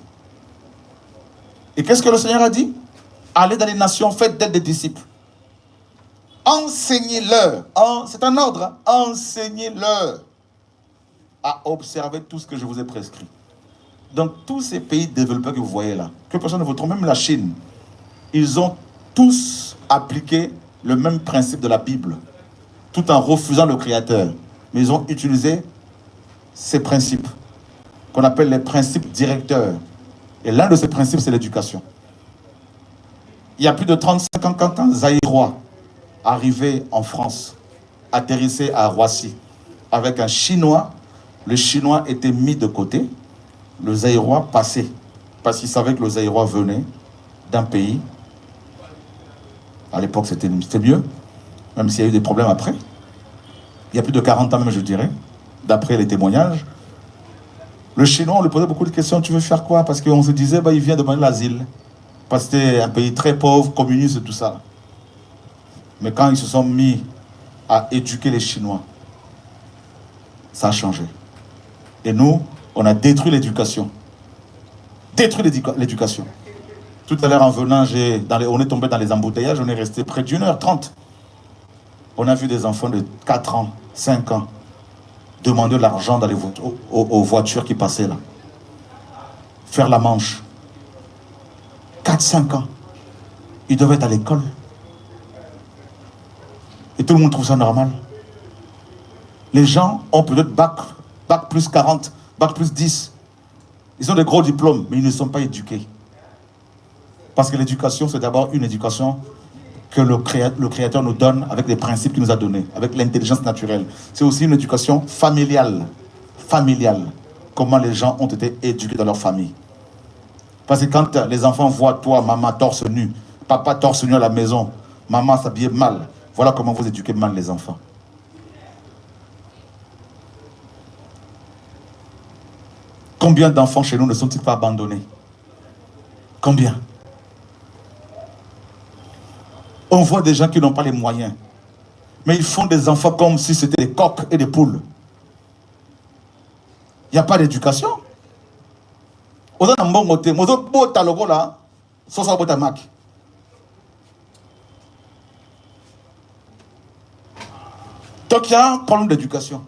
Speaker 1: Et qu'est-ce que le Seigneur a dit? Allez dans les nations, faites d'elles des disciples. Enseignez-leur. C'est un ordre. Hein? Enseignez-leur à observer tout ce que je vous ai prescrit. Donc, tous ces pays développés que vous voyez là, que personne ne vous trompe, même la Chine, ils ont tous appliqué le même principe de la Bible, tout en refusant le Créateur. Mais ils ont utilisé ces principes qu'on appelle les principes directeurs. Et l'un de ces principes, c'est l'éducation. Il y a plus de 35 ans, quand un Zaïrois arrivé en France, atterrissait à Roissy, avec un Chinois, le Chinois était mis de côté, le Zaïrois passait, parce qu'il savait que le Zaïrois venait d'un pays. À l'époque, c'était mieux, même s'il y a eu des problèmes après. Il y a plus de 40 ans même, je dirais, d'après les témoignages. Le Chinois, on lui posait beaucoup de questions. Tu veux faire quoi? Parce qu'on se disait, bah, il vient demander l'asile. Parce que c'était un pays très pauvre, communiste et tout ça. Mais quand ils se sont mis à éduquer les Chinois, ça a changé. Et nous, on a détruit l'éducation. Détruit l'éducation. Tout à l'heure, en venant, on est tombé dans les embouteillages, on est resté près d'1h30. On a vu des enfants de 4 ans, 5 ans, demander de l'argent dans aux voitures qui passaient là. Faire la manche. 4-5 ans. Ils devaient être à l'école. Et tout le monde trouve ça normal. Les gens ont peut-être bac plus 40, bac plus 10. Ils ont des gros diplômes, mais ils ne sont pas éduqués. Parce que l'éducation, c'est d'abord une éducation que le Créateur nous donne avec les principes qu'il nous a donnés, avec l'intelligence naturelle. C'est aussi une éducation familiale. Familiale. Comment les gens ont été éduqués dans leur famille. Parce que quand les enfants voient toi, maman, torse nu, papa torse nu à la maison, maman s'habille mal, voilà comment vous éduquez mal les enfants. Combien d'enfants chez nous ne sont-ils pas abandonnés? Combien? On voit des gens qui n'ont pas les moyens. Mais ils font des enfants comme si c'était des coqs et des poules. Il n'y a pas d'éducation. Donc il y a un problème d'éducation.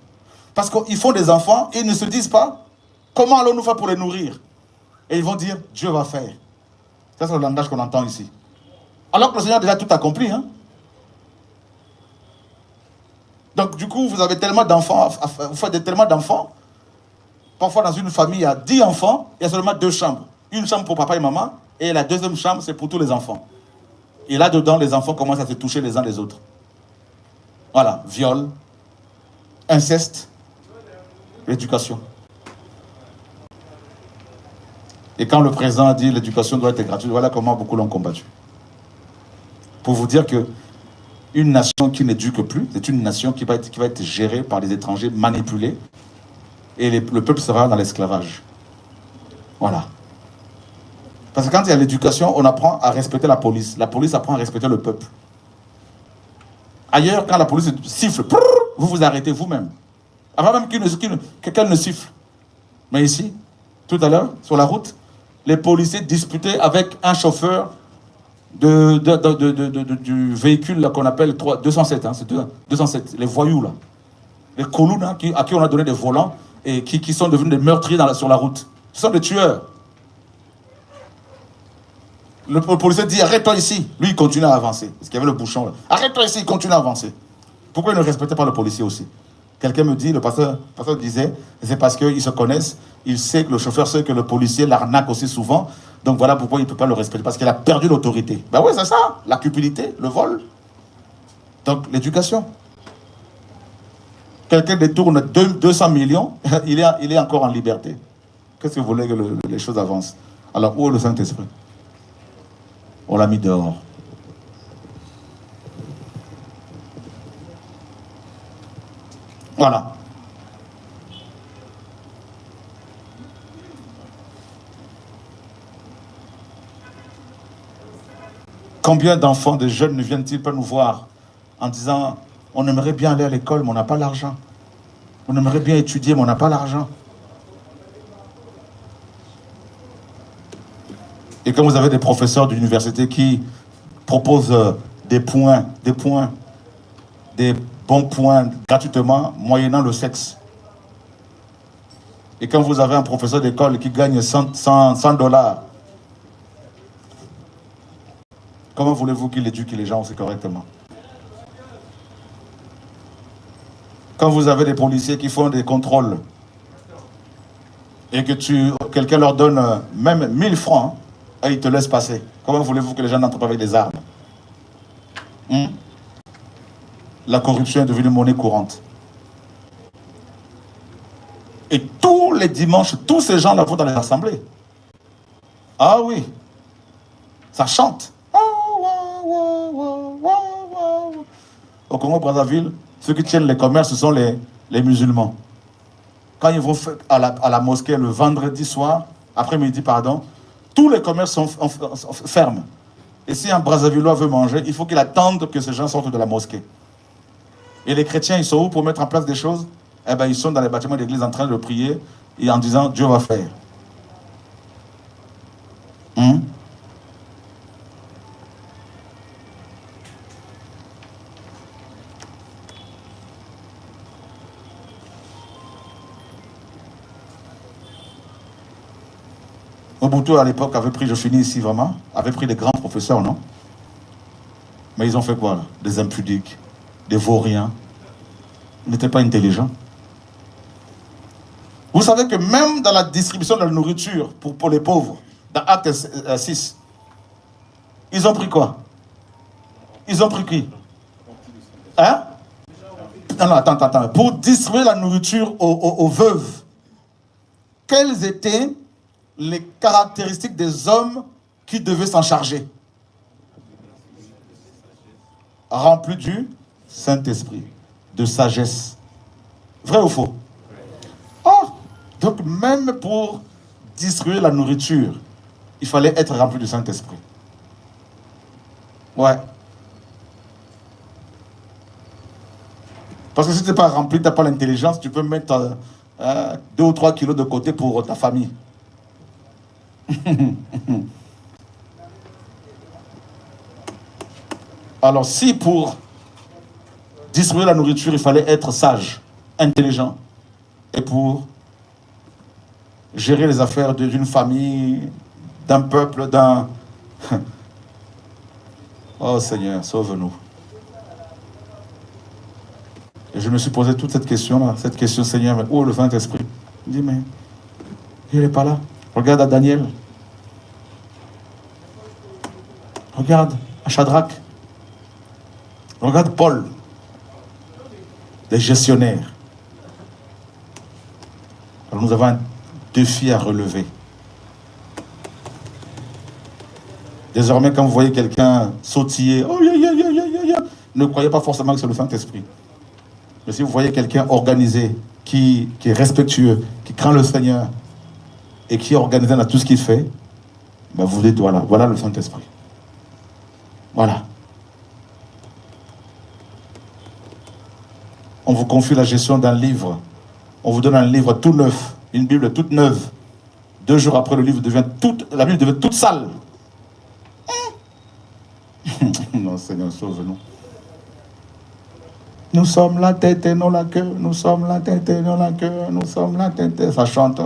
Speaker 1: Parce qu'ils font des enfants et ils ne se disent pas comment allons-nous faire pour les nourrir. Et ils vont dire Dieu va faire. Ça, c'est le langage qu'on entend ici. Alors que le Seigneur a déjà tout accompli. Hein? Donc du coup, vous avez tellement d'enfants, vous faites tellement d'enfants. Parfois dans une famille, il y a 10 enfants, il y a seulement 2 chambres. Une chambre pour papa et maman, et la deuxième chambre, c'est pour tous les enfants. Et là-dedans, les enfants commencent à se toucher les uns les autres. Voilà, viol, inceste, l'éducation. Et quand le président a dit l'éducation doit être gratuite, voilà comment beaucoup l'ont combattu. Pour vous dire que une nation qui n'éduque plus, c'est une nation qui va être gérée par des étrangers manipulés, et le peuple sera dans l'esclavage. Voilà. Parce que quand il y a l'éducation, on apprend à respecter la police. La police apprend à respecter le peuple. Ailleurs, quand la police siffle, vous vous arrêtez vous-même. Avant même quelqu'un ne siffle. Mais ici, tout à l'heure, sur la route, les policiers disputaient avec un chauffeur du véhicule qu'on appelle 207. Hein, c'est 207, les voyous là. Les colons hein, à qui on a donné des volants et qui sont devenus des meurtriers sur la route. Ce sont des tueurs. Le policier dit arrête-toi ici. Lui, il continue à avancer. Parce qu'il y avait le bouchon là. Arrête-toi ici, il continue à avancer. Pourquoi il ne respectait pas le policier aussi? Quelqu'un me dit, le pasteur disait, c'est parce qu'ils se connaissent, il sait que le chauffeur sait que le policier l'arnaque aussi souvent, donc voilà pourquoi il ne peut pas le respecter, parce qu'il a perdu l'autorité. Ben oui, c'est ça, la cupidité, le vol. Donc l'éducation. Quelqu'un détourne 200 millions, il est encore en liberté. Qu'est-ce que vous voulez que les choses avancent? Alors où est le Saint-Esprit? On l'a mis dehors. Voilà. Combien d'enfants, de jeunes ne viennent-ils pas nous voir en disant on aimerait bien aller à l'école mais on n'a pas l'argent. On aimerait bien étudier mais on n'a pas l'argent. Et quand vous avez des professeurs d'université qui proposent des bons points gratuitement, moyennant le sexe. Et quand vous avez un professeur d'école qui gagne 100 $, comment voulez-vous qu'il éduque les gens aussi correctement? Quand vous avez des policiers qui font des contrôles, et que quelqu'un leur donne même 1000 francs, et ils te laissent passer. Comment voulez-vous que les gens n'entrent pas avec des armes? La corruption est devenue monnaie courante. Et tous les dimanches, tous ces gens-là vont dans les assemblées. Ah oui, ça chante. Au Congo-Brazzaville, ceux qui tiennent les commerces, ce sont les musulmans. Quand ils vont à la mosquée le vendredi soir, après-midi, pardon, tous les commerces sont fermes. Et si un Brazzavillois veut manger, il faut qu'il attende que ces gens sortent de la mosquée. Et les chrétiens, ils sont où pour mettre en place des choses? Eh bien, ils sont dans les bâtiments d'église en train de prier et en disant, Dieu va faire. Mobutu, à l'époque, avait pris, je finis ici vraiment, avait pris des grands professeurs, non? Mais ils ont fait quoi, là? Des impudiques, des vauriens. Ils n'étaient pas intelligents. Vous savez que même dans la distribution de la nourriture pour les pauvres, dans Acte 6, ils ont pris quoi? Ils ont pris qui? Hein? Non, attends. Pour distribuer la nourriture aux veuves, quelles étaient les caractéristiques des hommes qui devaient s'en charger? Remplis du Saint-Esprit, de sagesse. Vrai ou faux? Oh, donc même pour distribuer la nourriture, il fallait être rempli du Saint-Esprit. Ouais. Parce que si tu n'es pas rempli, tu n'as pas l'intelligence, tu peux mettre 2 ou 3 kilos de côté pour ta famille. Alors, si pour distribuer la nourriture, il fallait être sage, intelligent, et pour gérer les affaires d'une famille, d'un peuple, d'un... Oh Seigneur, sauve-nous. Et je me suis posé toute cette question-là, Seigneur, mais où est le Saint-Esprit? Il dit, mais il n'est pas là. Regarde à Daniel. Regarde à Shadrach. Regarde Paul. Des gestionnaires. Alors nous avons un défi à relever. Désormais, quand vous voyez quelqu'un sautiller, oh, ne croyez pas forcément que c'est le Saint-Esprit. Mais si vous voyez quelqu'un organisé, qui est respectueux, qui craint le Seigneur, et qui est organisé dans tout ce qu'il fait, ben vous dites, voilà le Saint-Esprit. Voilà. On vous confie la gestion d'un livre. On vous donne un livre tout neuf, une Bible toute neuve. 2 jours après, la Bible devient toute sale. Non, Seigneur, sauve-nous. Nous sommes la tête et non la queue. Nous sommes la tête et non la queue. Nous sommes la tête et... Ça chante.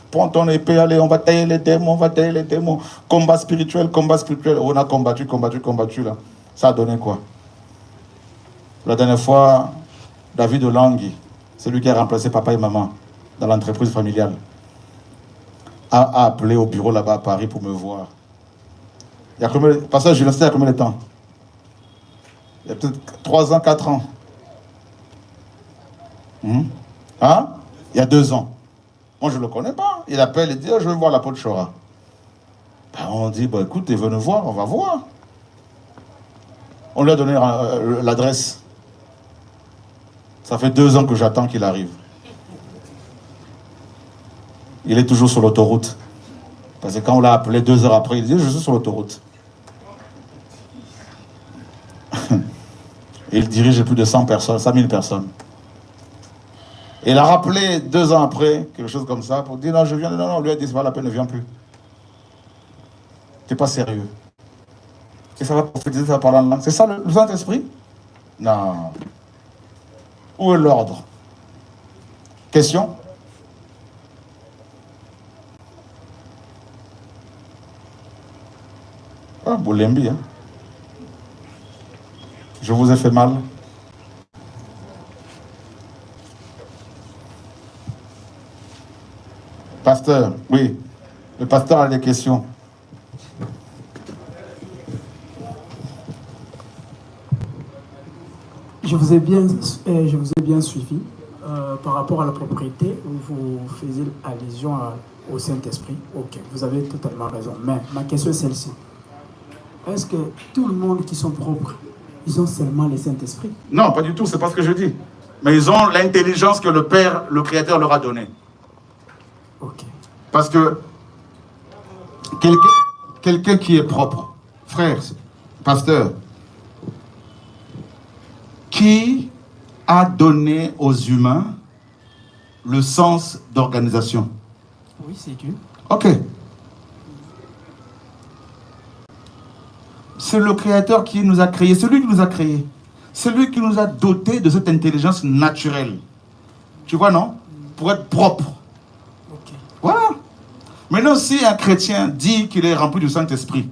Speaker 1: Prends ton épée, allez, on va tailler les démons, Combat spirituel. On a combattu là. Ça a donné quoi? La dernière fois, David Olangui, celui qui a remplacé papa et maman dans l'entreprise familiale, a appelé au bureau là-bas à Paris pour me voir. Il y a combien... Pasteur Julien, il y a combien de temps? Il y a peut-être 3 ans, 4 ans. Hein? Il y a 2 ans. Moi, je ne le connais pas. Il appelle et dit, oh, je veux voir l'apôtre Chora. Ben, on dit, écoute, il veut nous voir, on va voir. On lui a donné l'adresse. Ça fait 2 ans que j'attends qu'il arrive. Il est toujours sur l'autoroute. Parce que quand on l'a appelé 2 heures après, il dit, je suis sur l'autoroute. Et il dirige plus de 100 personnes, 100 000 personnes. Et il a rappelé 2 ans après, quelque chose comme ça, pour dire, non, je viens, non, lui a dit, c'est pas la peine, ne viens plus. T'es pas sérieux. Et ça va prophétiser, ça va parler en langue. C'est ça le Saint-Esprit? Non. Où est l'ordre? Question? Ah, Boulembi, hein. Je vous ai fait mal. Pasteur. pasteur, oui. Le pasteur a des questions.
Speaker 4: Je vous ai bien suivi par rapport à la propriété où vous faisiez allusion au Saint-Esprit. Ok, vous avez totalement raison. Mais ma question est celle-ci. Est-ce que tout le monde qui sont propres, ils ont seulement le Saint-Esprit?
Speaker 1: Non, pas du tout, c'est pas ce que je dis. Mais ils ont l'intelligence que le Père, le Créateur, leur a donnée.
Speaker 4: Ok.
Speaker 1: Parce que quelqu'un qui est propre, frère, pasteur, qui a donné aux humains le sens d'organisation?
Speaker 4: Oui, c'est Dieu.
Speaker 1: Ok. C'est le Créateur qui nous a créés, c'est lui qui nous a créés. C'est lui qui nous a dotés de cette intelligence naturelle. Tu vois, non? Pour être propre.
Speaker 4: Ok.
Speaker 1: Voilà. Maintenant, si un chrétien dit qu'il est rempli du Saint-Esprit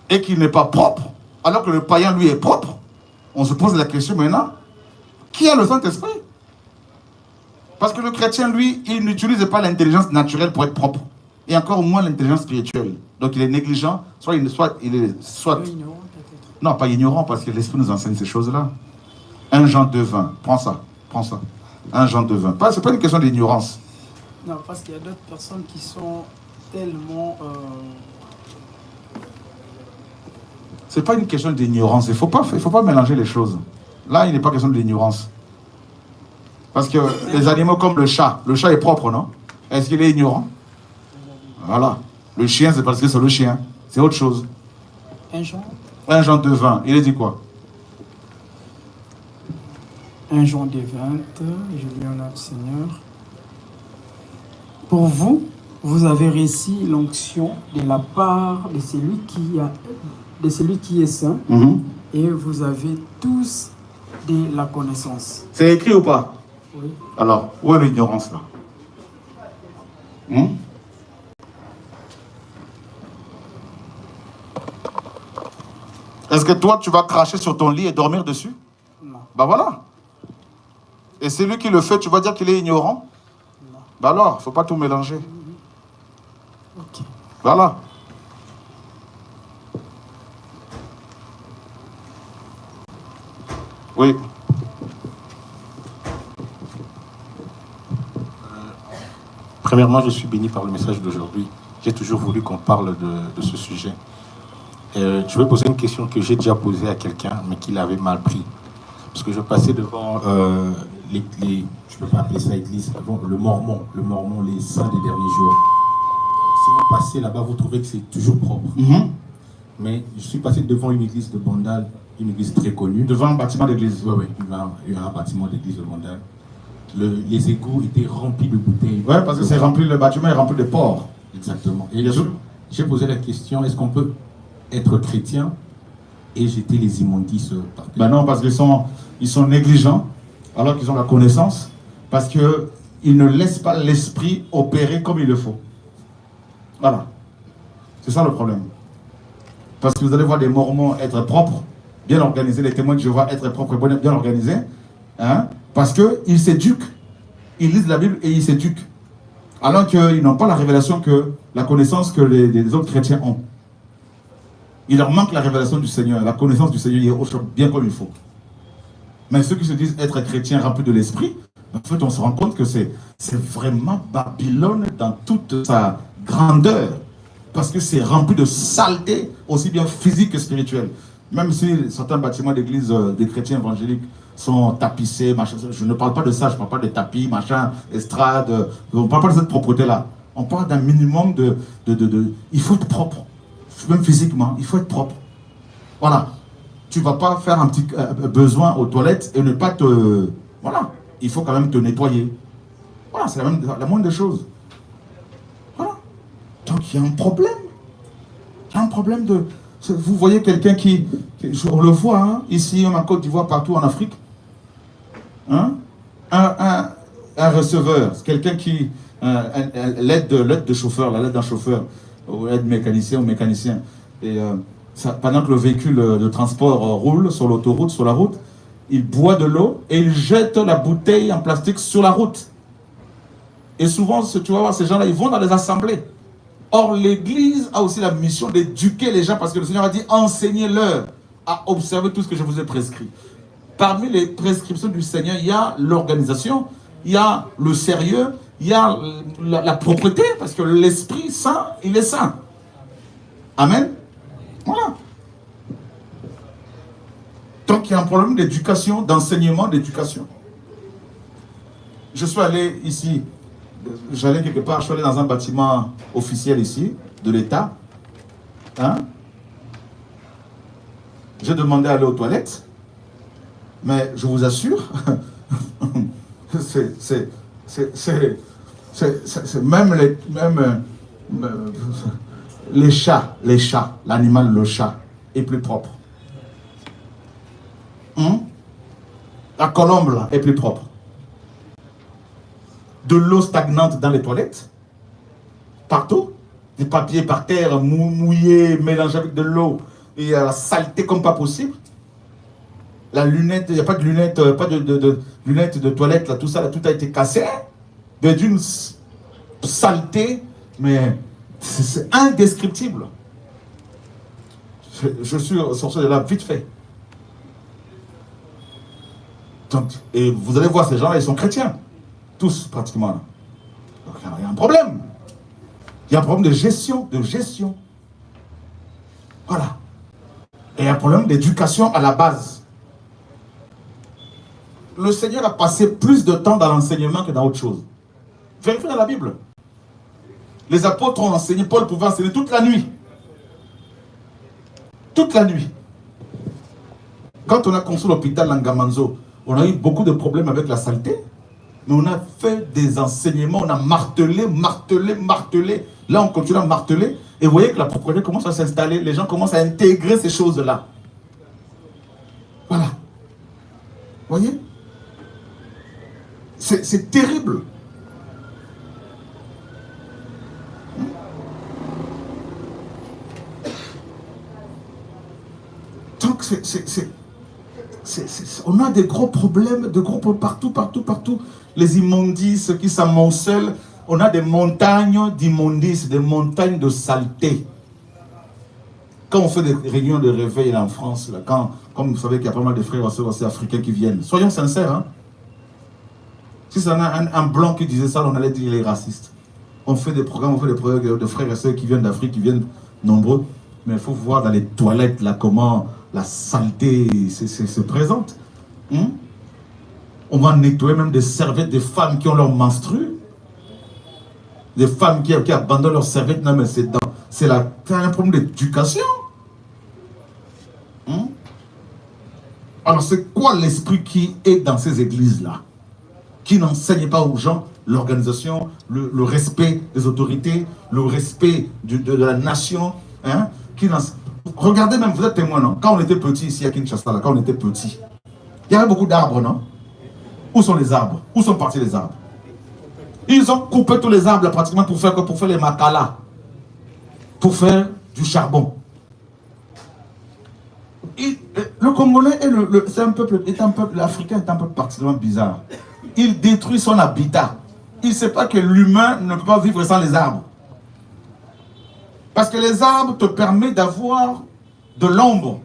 Speaker 1: et qu'il n'est pas propre, alors que le païen, lui, est propre, on se pose la question maintenant, qui a le Saint-Esprit? Parce que le chrétien, lui, il n'utilise pas l'intelligence naturelle pour être propre. Et encore moins l'intelligence spirituelle. Donc il est négligent, soit il est
Speaker 4: Ignorant, peut-être.
Speaker 1: non, pas ignorant, parce que l'Esprit nous enseigne ces choses-là. 1 Jean 2,20, prends ça. 1 Jean 2,20. C'est pas une question d'ignorance.
Speaker 4: Non, parce qu'il y a d'autres personnes qui sont tellement...
Speaker 1: C'est pas une question d'ignorance. Il faut pas mélanger les choses. Là, il n'est pas question d'ignorance. Parce que les animaux comme le chat est propre, non? Est-ce qu'il est ignorant? Voilà. Le chien, c'est parce que c'est le chien. C'est autre chose.
Speaker 4: 1 Jean
Speaker 1: 1 Jean 2,20. Il a dit quoi?
Speaker 4: 1 Jean 2,20, je lis en notre Seigneur. Pour vous, vous avez reçu l'onction de la part de celui qui est saint, et vous avez tous de la connaissance.
Speaker 1: C'est écrit ou pas?
Speaker 4: Oui.
Speaker 1: Alors, où est l'ignorance là? Est-ce que toi, tu vas cracher sur ton lit et dormir dessus?
Speaker 4: Non.
Speaker 1: Ben voilà. Et celui qui le fait, tu vas dire qu'il est ignorant?
Speaker 4: Non.
Speaker 1: Ben alors, il ne faut pas tout mélanger.
Speaker 4: Ok.
Speaker 1: Voilà. Oui.
Speaker 5: Premièrement, je suis béni par le message d'aujourd'hui. J'ai toujours voulu qu'on parle de ce sujet. Je vais poser une question que j'ai déjà posée à quelqu'un, mais qui l'avait mal pris. Parce que je passais devant je ne peux pas appeler ça église, le Mormon, les saints des derniers jours. Si vous passez là-bas, vous trouvez que c'est toujours propre. Mais je suis passé devant une église de Bandal, une église très connue.
Speaker 1: Devant un bâtiment d'église.
Speaker 5: Oui, il y a un bâtiment d'église de Bandal. Les égouts étaient remplis de bouteilles.
Speaker 1: Oui, parce que c'est rempli, le bâtiment est rempli de porc.
Speaker 5: Exactement. Et j'ai posé la question, est-ce qu'on peut être chrétien et jeter les immondices par terre?
Speaker 1: Ben non, parce qu'ils sont négligents, alors qu'ils ont la connaissance, parce qu'ils ne laissent pas l'esprit opérer comme il le faut. Voilà. C'est ça le problème. Parce que vous allez voir des Mormons être propres, bien organisés, les témoins de Jéhovah être propres et bien organisés, hein, parce qu'ils s'éduquent. Ils lisent la Bible et ils s'éduquent. Alors qu'ils n'ont pas la révélation, la connaissance que les autres chrétiens ont. Il leur manque la révélation du Seigneur, la connaissance du Seigneur bien comme il faut. Mais ceux qui se disent être chrétiens remplis de l'esprit, en fait, on se rend compte que c'est vraiment Babylone dans toute sa grandeur. Parce que c'est rempli de saleté, aussi bien physique que spirituelle. Même si certains bâtiments d'église des chrétiens évangéliques sont tapissés, machin, je ne parle pas de ça, je ne parle pas de tapis, machin, estrade, on ne parle pas de cette propreté-là. On parle d'un minimum il faut être propre. Même physiquement, il faut être propre. Voilà. Tu ne vas pas faire un petit besoin aux toilettes et ne pas te... Voilà. Il faut quand même te nettoyer. Voilà, c'est la moindre des choses. Voilà. Donc il y a un problème. Il y a un problème de... Vous voyez quelqu'un on le voit, hein, ici en Côte d'Ivoire, partout en Afrique. Hein? Un receveur, quelqu'un qui... l'aide de chauffeur, l'aide d'un chauffeur, ou aide mécanicien ou mécanicien. Et pendant que le véhicule de transport roule sur l'autoroute, sur la route, il boit de l'eau et il jette la bouteille en plastique sur la route. Et souvent, tu vas voir, ces gens-là, ils vont dans les assemblées. Or, l'Église a aussi la mission d'éduquer les gens parce que le Seigneur a dit, enseignez-leur à observer tout ce que je vous ai prescrit. Parmi les prescriptions du Seigneur, il y a l'organisation, il y a le sérieux, il y a la propreté, parce que l'Esprit Saint, il est saint. Amen. Voilà. Donc, il y a un problème d'éducation, d'enseignement, d'éducation. Je suis allé ici, j'allais quelque part, je suis allé dans un bâtiment officiel ici, de l'État. Hein? J'ai demandé à aller aux toilettes, mais je vous assure, c'est même les chats, l'animal, le chat, est plus propre. La colombe, là, est plus propre. De l'eau stagnante dans les toilettes, partout, des papiers par terre, mouillés, mélangés avec de l'eau, et la saleté comme pas possible. La lunette, il n'y a pas de lunettes, pas de lunettes de toilette, là, tout ça, là, tout a été cassé, mais d'une saleté, mais c'est indescriptible. Je suis sorti de là vite fait. Donc, et vous allez voir, ces gens-là, ils sont chrétiens. Tous, pratiquement. Donc, il y a un problème. Il y a un problème de gestion. Voilà. Et il y a un problème d'éducation à la base. Le Seigneur a passé plus de temps dans l'enseignement que dans autre chose. Vérifiez dans la Bible. Les apôtres ont enseigné, Paul pouvait enseigner toute la nuit. Toute la nuit. Quand on a construit l'hôpital Langamanzo, on a eu beaucoup de problèmes avec la saleté. Mais on a fait des enseignements, on a martelé. Là, on continue à marteler. Et vous voyez que la propriété commence à s'installer. Les gens commencent à intégrer ces choses-là. Voilà. Vous voyez? C'est terrible. Donc, on a des gros problèmes, partout. Les immondices qui s'amoncellent. On a des montagnes d'immondices, des montagnes de saleté. Quand on fait des réunions de réveil là, en France, là, comme vous savez qu'il y a pas mal de frères aussi africains qui viennent, soyons sincères. Hein? Si c'est un blanc qui disait ça, on allait dire qu'il est raciste. On fait des programmes de frères et sœurs qui viennent d'Afrique, qui viennent nombreux. Mais il faut voir dans les toilettes là, comment la saleté se présente. On va nettoyer même des serviettes des femmes qui ont leur menstru. Des femmes qui abandonnent leurs serviettes. Non, mais c'est un problème d'éducation. Alors, c'est quoi l'esprit qui est dans ces églises-là? Qui n'enseigne pas aux gens l'organisation, le respect des autorités, le respect de la nation. Hein? Regardez même, vous êtes témoin, non? Quand on était petit ici à Kinshasa, là, quand on était petit, il y avait beaucoup d'arbres, non? Où sont les arbres? Où sont partis les arbres? Ils ont coupé tous les arbres là, pratiquement pour faire les makalas, pour faire du charbon. Le Congolais est un peuple africain est un peuple particulièrement bizarre. Il détruit son habitat. Il ne sait pas que l'humain ne peut pas vivre sans les arbres. Parce que les arbres te permettent d'avoir de l'ombre,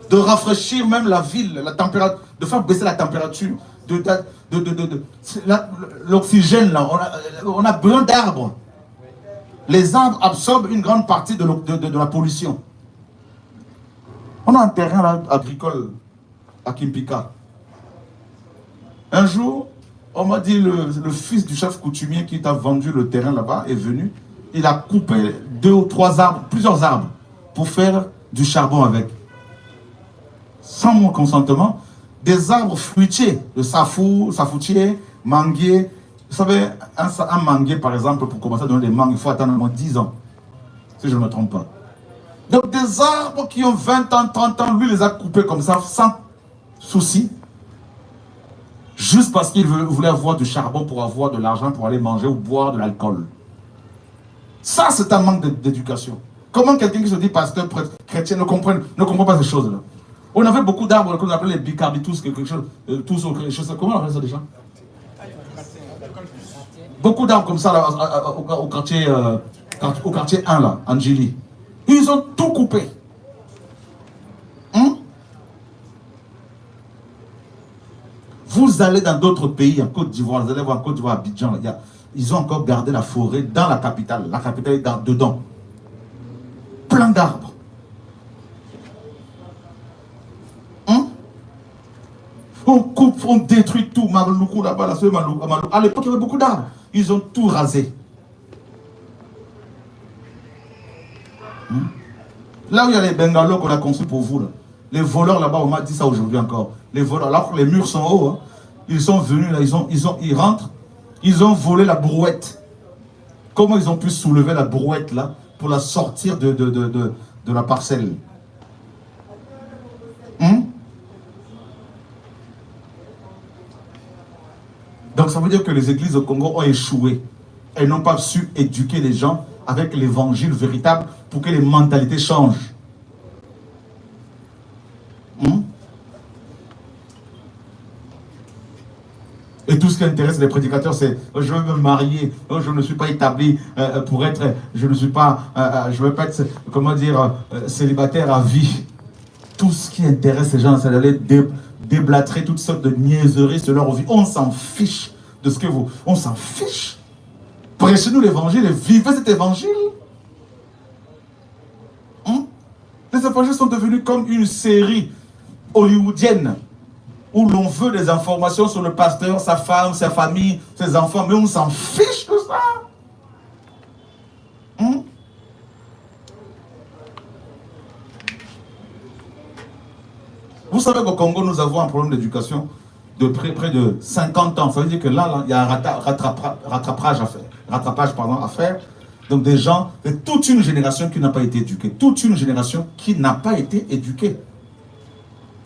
Speaker 1: de rafraîchir même la ville, la température, de faire baisser la température, l'oxygène là, on a besoin d'arbres. Les arbres absorbent une grande partie de la pollution. On a un terrain là, agricole à Kimpika. Un jour, on m'a dit le fils du chef coutumier qui t'a vendu le terrain là-bas est venu. Il a coupé 2 ou 3 arbres, plusieurs arbres, pour faire du charbon avec. Sans mon consentement, des arbres fruitiers, de safoutier, manguier. Vous savez, un manguier, par exemple, pour commencer à donner des mangues, il faut attendre au moins 10 ans, si je ne me trompe pas. Donc des arbres qui ont 20 ans, 30 ans, lui les a coupés comme ça, sans souci, juste parce qu'il voulait avoir du charbon pour avoir de l'argent, pour aller manger ou boire de l'alcool. Ça, c'est un manque d'éducation. Comment quelqu'un qui se dit pasteur, prêtre, chrétien ne comprend pas ces choses-là? On avait beaucoup d'arbres qu'on appelait les bicarbitus, quelque chose, comment on appelle ça déjà? Beaucoup d'arbres comme ça là, au quartier 1 là, Angélie. Ils ont tout coupé. Vous allez dans d'autres pays, en Côte d'Ivoire, vous allez voir en Côte d'Ivoire, Abidjan, ils ont encore gardé la forêt dans la capitale. La capitale est dedans. Plein d'arbres. On coupe, on détruit tout. Maloukou là-bas, là, à l'époque, il y avait beaucoup d'arbres. Ils ont tout rasé. Là où il y a les bungalows qu'on a construits pour vous, là, les voleurs là-bas, on m'a dit ça aujourd'hui encore. Les voleurs, alors que les murs sont hauts, hein, ils sont venus là, ils rentrent, ils ont volé la brouette. Comment ils ont pu soulever la brouette là pour la sortir de la parcelle? Donc ça veut dire que les églises au Congo ont échoué. Elles n'ont pas su éduquer les gens avec l'évangile véritable pour que les mentalités changent. Et tout ce qui intéresse les prédicateurs, c'est je veux me marier, je ne suis pas établi pour être, je ne veux pas être, comment dire, célibataire à vie. Tout ce qui intéresse les gens, c'est d'aller déblatrer toutes sortes de niaiseries sur leur vie. On s'en fiche de ce que vous... On s'en fiche. Prêchez-nous l'évangile et vivez cet évangile. Les évangiles sont devenus comme une série hollywoodienne où l'on veut des informations sur le pasteur, sa femme, sa famille, ses enfants, mais on s'en fiche de ça. Vous savez qu'au Congo, nous avons un problème d'éducation de près de 50 ans. Ça veut dire que là il y a un rattrapage à faire. Donc des gens, toute une génération qui n'a pas été éduquée. Toute une génération qui n'a pas été éduquée.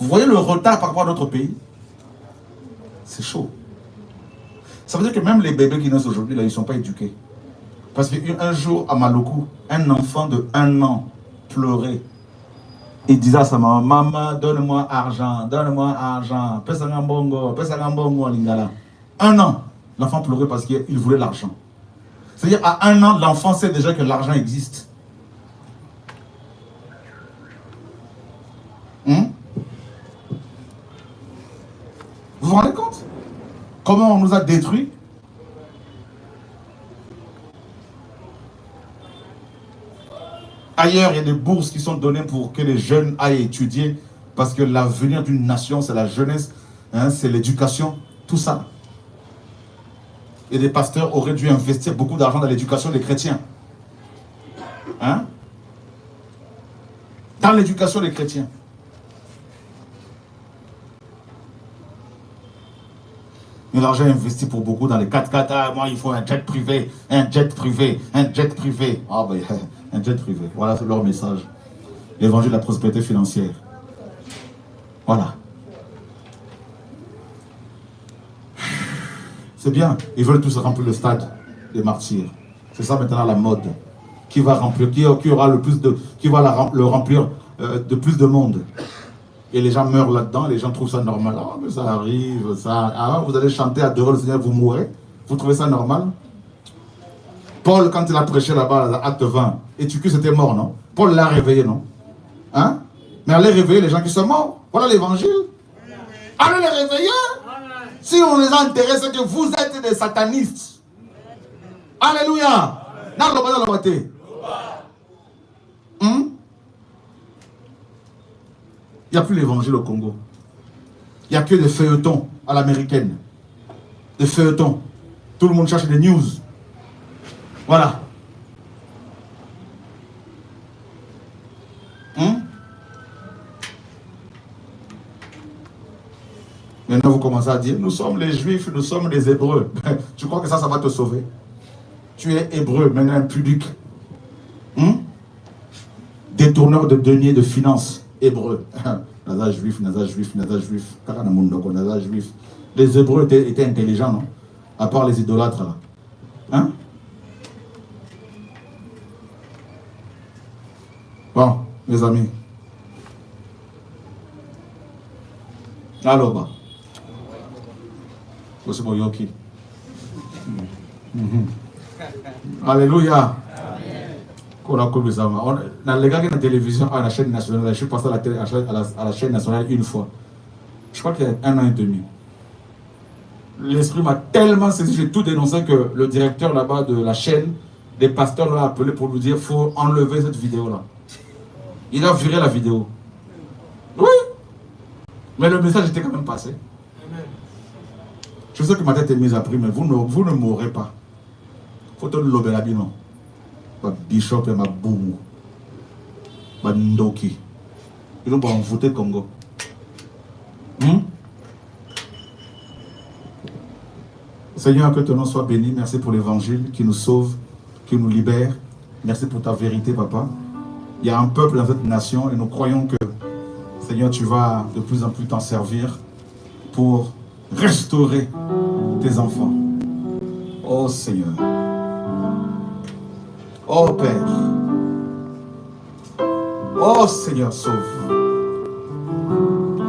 Speaker 1: Vous voyez le retard par rapport à d'autres pays? C'est chaud. Ça veut dire que même les bébés qui naissent aujourd'hui, là, ils ne sont pas éduqués. Parce qu'un jour, à Maloukou, un enfant de 1 an pleurait. Il disait à sa maman, maman, donne-moi argent, Pesangambongo, lingala. 1 an, l'enfant pleurait parce qu'il voulait l'argent. C'est-à-dire, à 1 an, l'enfant sait déjà que l'argent existe. Vous vous rendez compte? Comment on nous a détruits? Ailleurs, il y a des bourses qui sont données pour que les jeunes aillent étudier, parce que l'avenir d'une nation, c'est la jeunesse, c'est l'éducation, tout ça. Et des pasteurs auraient dû investir beaucoup d'argent dans l'éducation des chrétiens. Dans l'éducation des chrétiens. Mais l'argent est investi pour beaucoup dans les 4x4. Ah, moi, il faut un jet privé, un jet privé, un jet privé. Ah, ben, un jet privé. Voilà leur message. L'évangile de la prospérité financière. Voilà. C'est bien. Ils veulent tous remplir le stade des martyrs. C'est ça maintenant la mode. Qui va remplir, qui aura le plus de, qui va le remplir de plus de monde. Et les gens meurent là-dedans, les gens trouvent ça normal. Ah, mais ça arrive, ça... Ah, vous allez chanter, adorer le Seigneur, vous mourrez. Vous trouvez ça normal? Paul, quand il a prêché là-bas, dans Acte 20, et tu que c'était mort, non? Paul l'a réveillé, non? Mais allez réveiller les gens qui sont morts. Voilà l'évangile. Allez les réveiller. Si on les a intéressés, c'est que vous êtes des satanistes. Alléluia. Il n'y a plus l'évangile au Congo. Il n'y a que des feuilletons à l'américaine. Des feuilletons. Tout le monde cherche des news. Voilà. Maintenant, vous commencez à dire, nous sommes les Juifs, nous sommes les Hébreux. Tu crois que ça va te sauver? Tu es Hébreu, maintenant impudique. Détourneur de deniers de finances. Hébreux. Naza juif, Naza juif, Naza juif. Naza juif. Les Hébreux étaient intelligents, non? À part les idolâtres, là. Bon, mes amis. Alors, bah. C'est mon yoki.
Speaker 6: Alléluia. Dans les gars qui sont la télévision, à la chaîne nationale, je suis passé à la chaîne nationale une fois. Je crois qu'il y a 1 an et demi. L'esprit m'a tellement saisi, j'ai tout dénoncé que le directeur là-bas de la chaîne, des pasteurs l'ont appelé pour lui dire qu'il faut enlever cette vidéo-là. Il a viré la vidéo. Oui. Mais le message était quand même passé. Je sais que ma tête est mise à prix, mais vous ne m'aurez pas. Faut te le la non. Ma bishop et ma boumou. Ma ndoki. Ils ont pas envoûté Congo. Seigneur, que ton nom soit béni. Merci pour l'évangile qui nous sauve, qui nous libère. Merci pour ta vérité, papa. Il y a un peuple dans cette nation et nous croyons que, Seigneur, tu vas de plus en plus t'en servir pour restaurer tes enfants. Oh Seigneur. Oh Père. Oh Seigneur, sauve.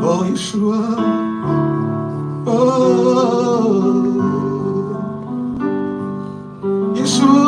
Speaker 6: Oh Yeshua. Oh Yeshua.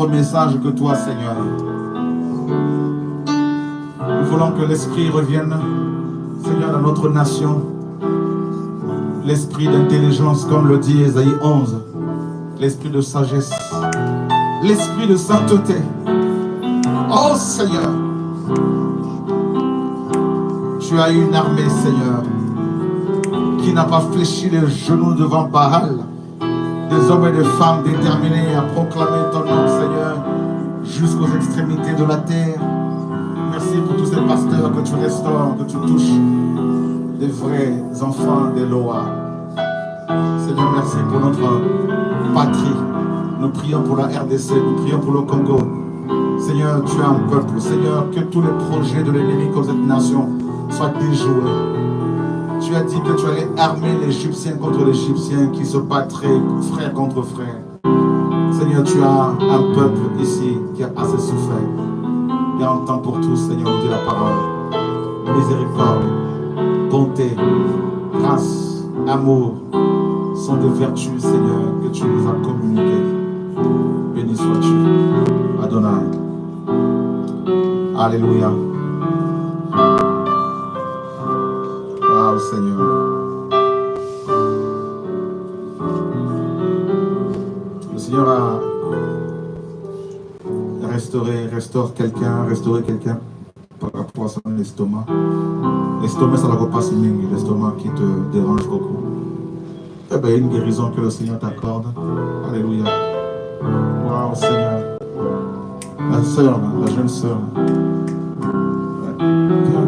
Speaker 6: Message que toi, Seigneur. Nous voulons que l'esprit revienne, Seigneur, dans notre nation. L'esprit d'intelligence, comme le dit Ésaïe 11. L'esprit de sagesse. L'esprit de sainteté. Oh Seigneur, Tu as une armée, Seigneur, qui n'a pas fléchi les genoux devant Baal. Des hommes et des femmes déterminés à proclamer ton nom, Seigneur, jusqu'aux extrémités de la terre. Merci pour tous ces pasteurs que tu restaures, que tu touches, des vrais enfants d'Eloa. Seigneur, merci pour notre patrie. Nous prions pour la RDC, nous prions pour le Congo. Seigneur, tu as un peuple. Seigneur, que tous les projets de l'ennemi contre cette nation soient déjoués. Tu as dit que tu allais armer l'Égyptien contre l'Égyptien qui se battraient frère contre frère. Seigneur, tu as un peuple ici qui a assez souffert. Il y a un temps pour tous, Seigneur, nous dit la parole. Miséricorde, bonté, grâce, amour sont des vertus, Seigneur, que tu nous as communiquées. Béni sois-tu, Adonai. Alléluia. Waouh, Seigneur. Le Seigneur a restauré quelqu'un par rapport à son estomac. L'estomac, ça ne va pas se mingue, l'estomac qui te dérange beaucoup. Eh bien, une guérison que le Seigneur t'accorde. Alléluia. Waouh, Seigneur. La sœur, là, la jeune sœur. Ouais. Viens.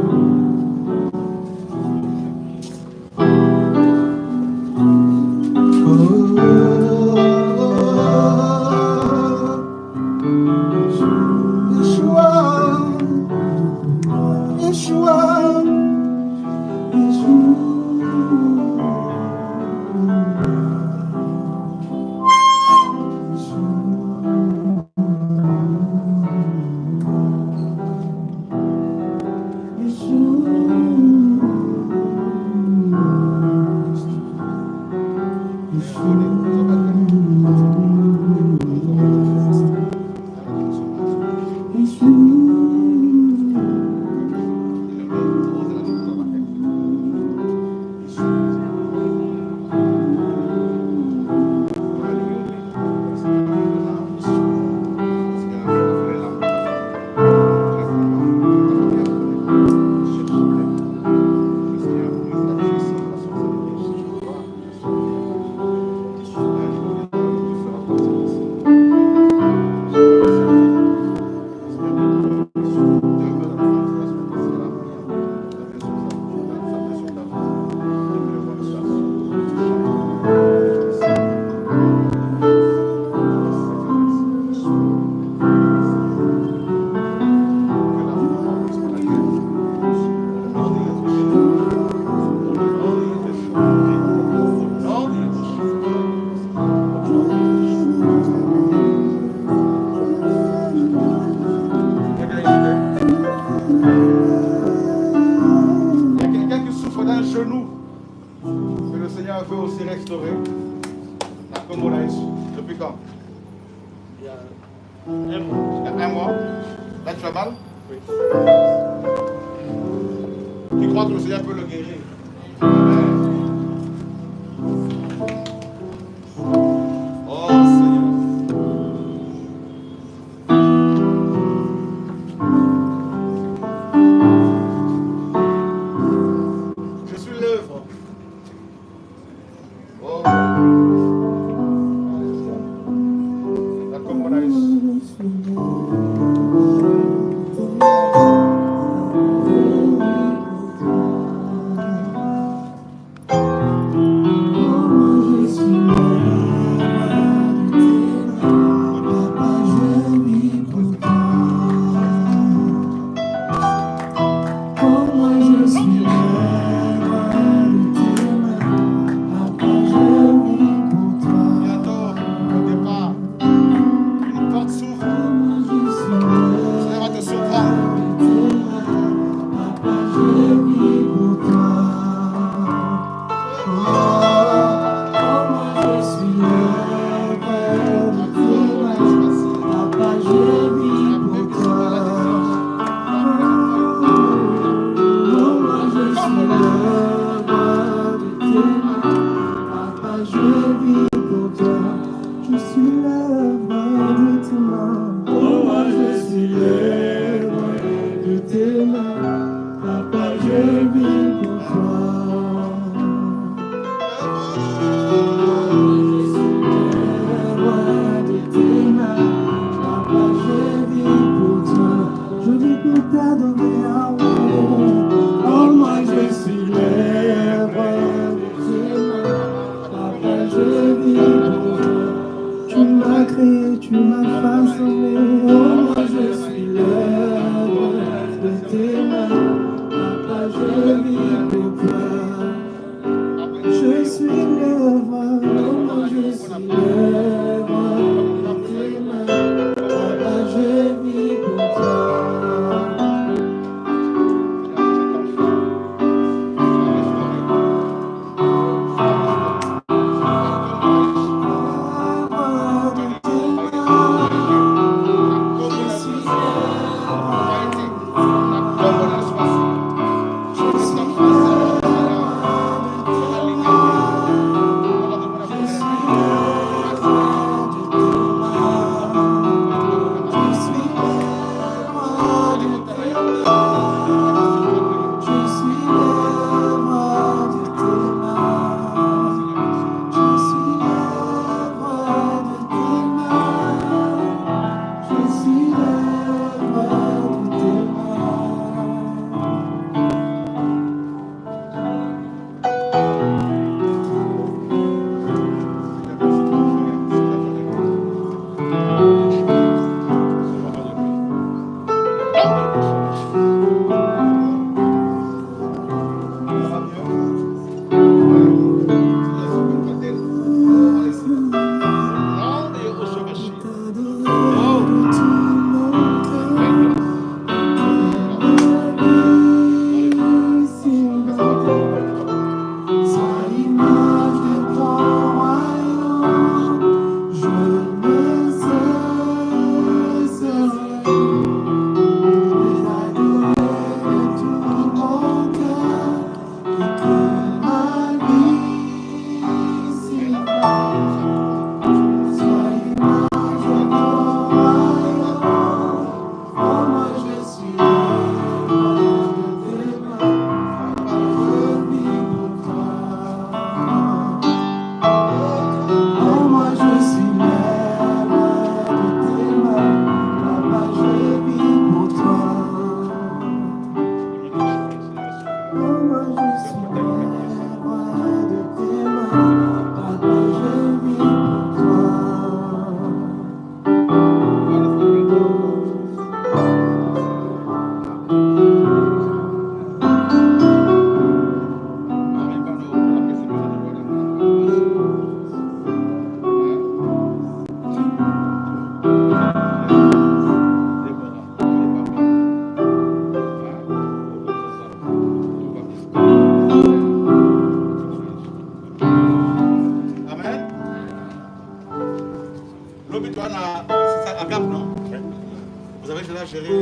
Speaker 6: gérer.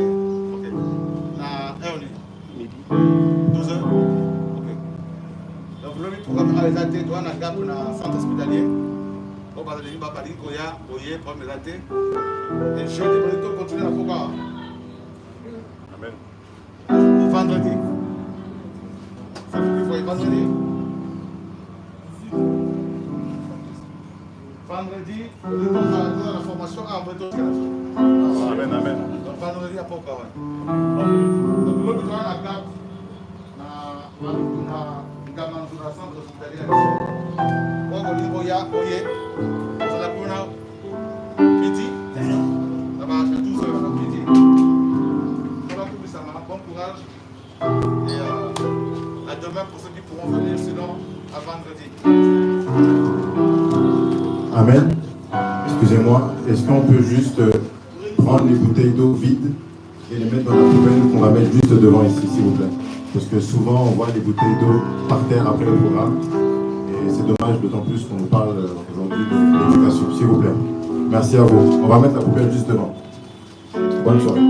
Speaker 6: Ok. La heure midi. 12 heures. Ok. Donc, le programme a été douane à Gap dans le centre hospitalier. On va aller à Paris, Goya, Boye, pour me dater. Et je vais continuer à pouvoir. Amen. Vendredi. Ça fait qu'il faut vendredi. Vendredi, on a la formation à Breton. Amen, amen. Donc, vendredi à Pouka. Donc, l'autre jour, à Gap, dans le centre hospitalier. On va aller Boya, Boye. On va aller midi. Ça va faire 12 heures midi. Bon courage et à demain pour ceux qui pourront venir, sinon à vendredi.
Speaker 3: Amen. Excusez-moi, est-ce qu'on peut juste prendre les bouteilles d'eau vides et les mettre dans la poubelle qu'on va mettre juste devant ici, s'il vous plaît? Parce que souvent on voit les bouteilles d'eau par terre après le programme et c'est dommage, d'autant plus qu'on nous parle aujourd'hui de l'éducation, s'il vous plaît. Merci à vous. On va mettre la poubelle juste devant. Bonne soirée.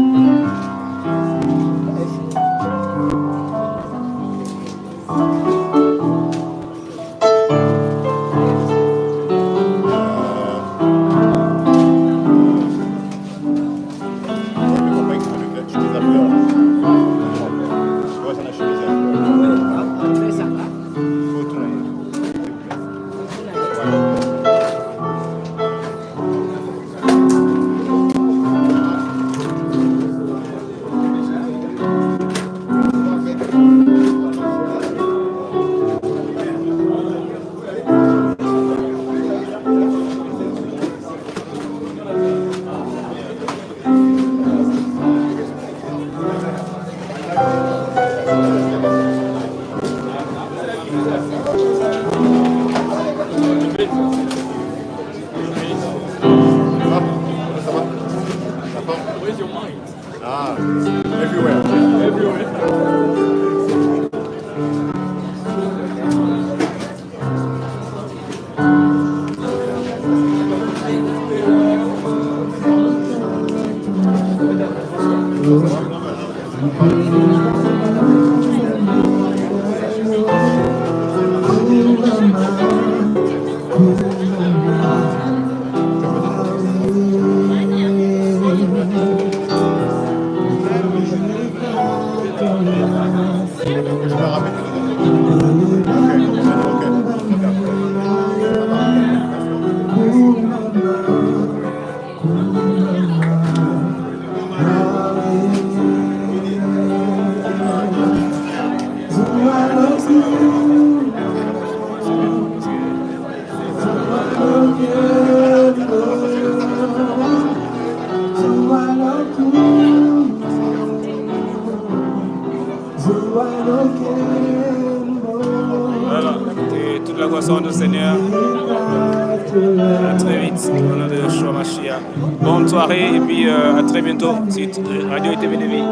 Speaker 7: Voilà, et toute la gloire du Seigneur. À très vite, au nom de Yeshua Mashiach. Bonne soirée et puis à très bientôt sur Radio et TV de Vie.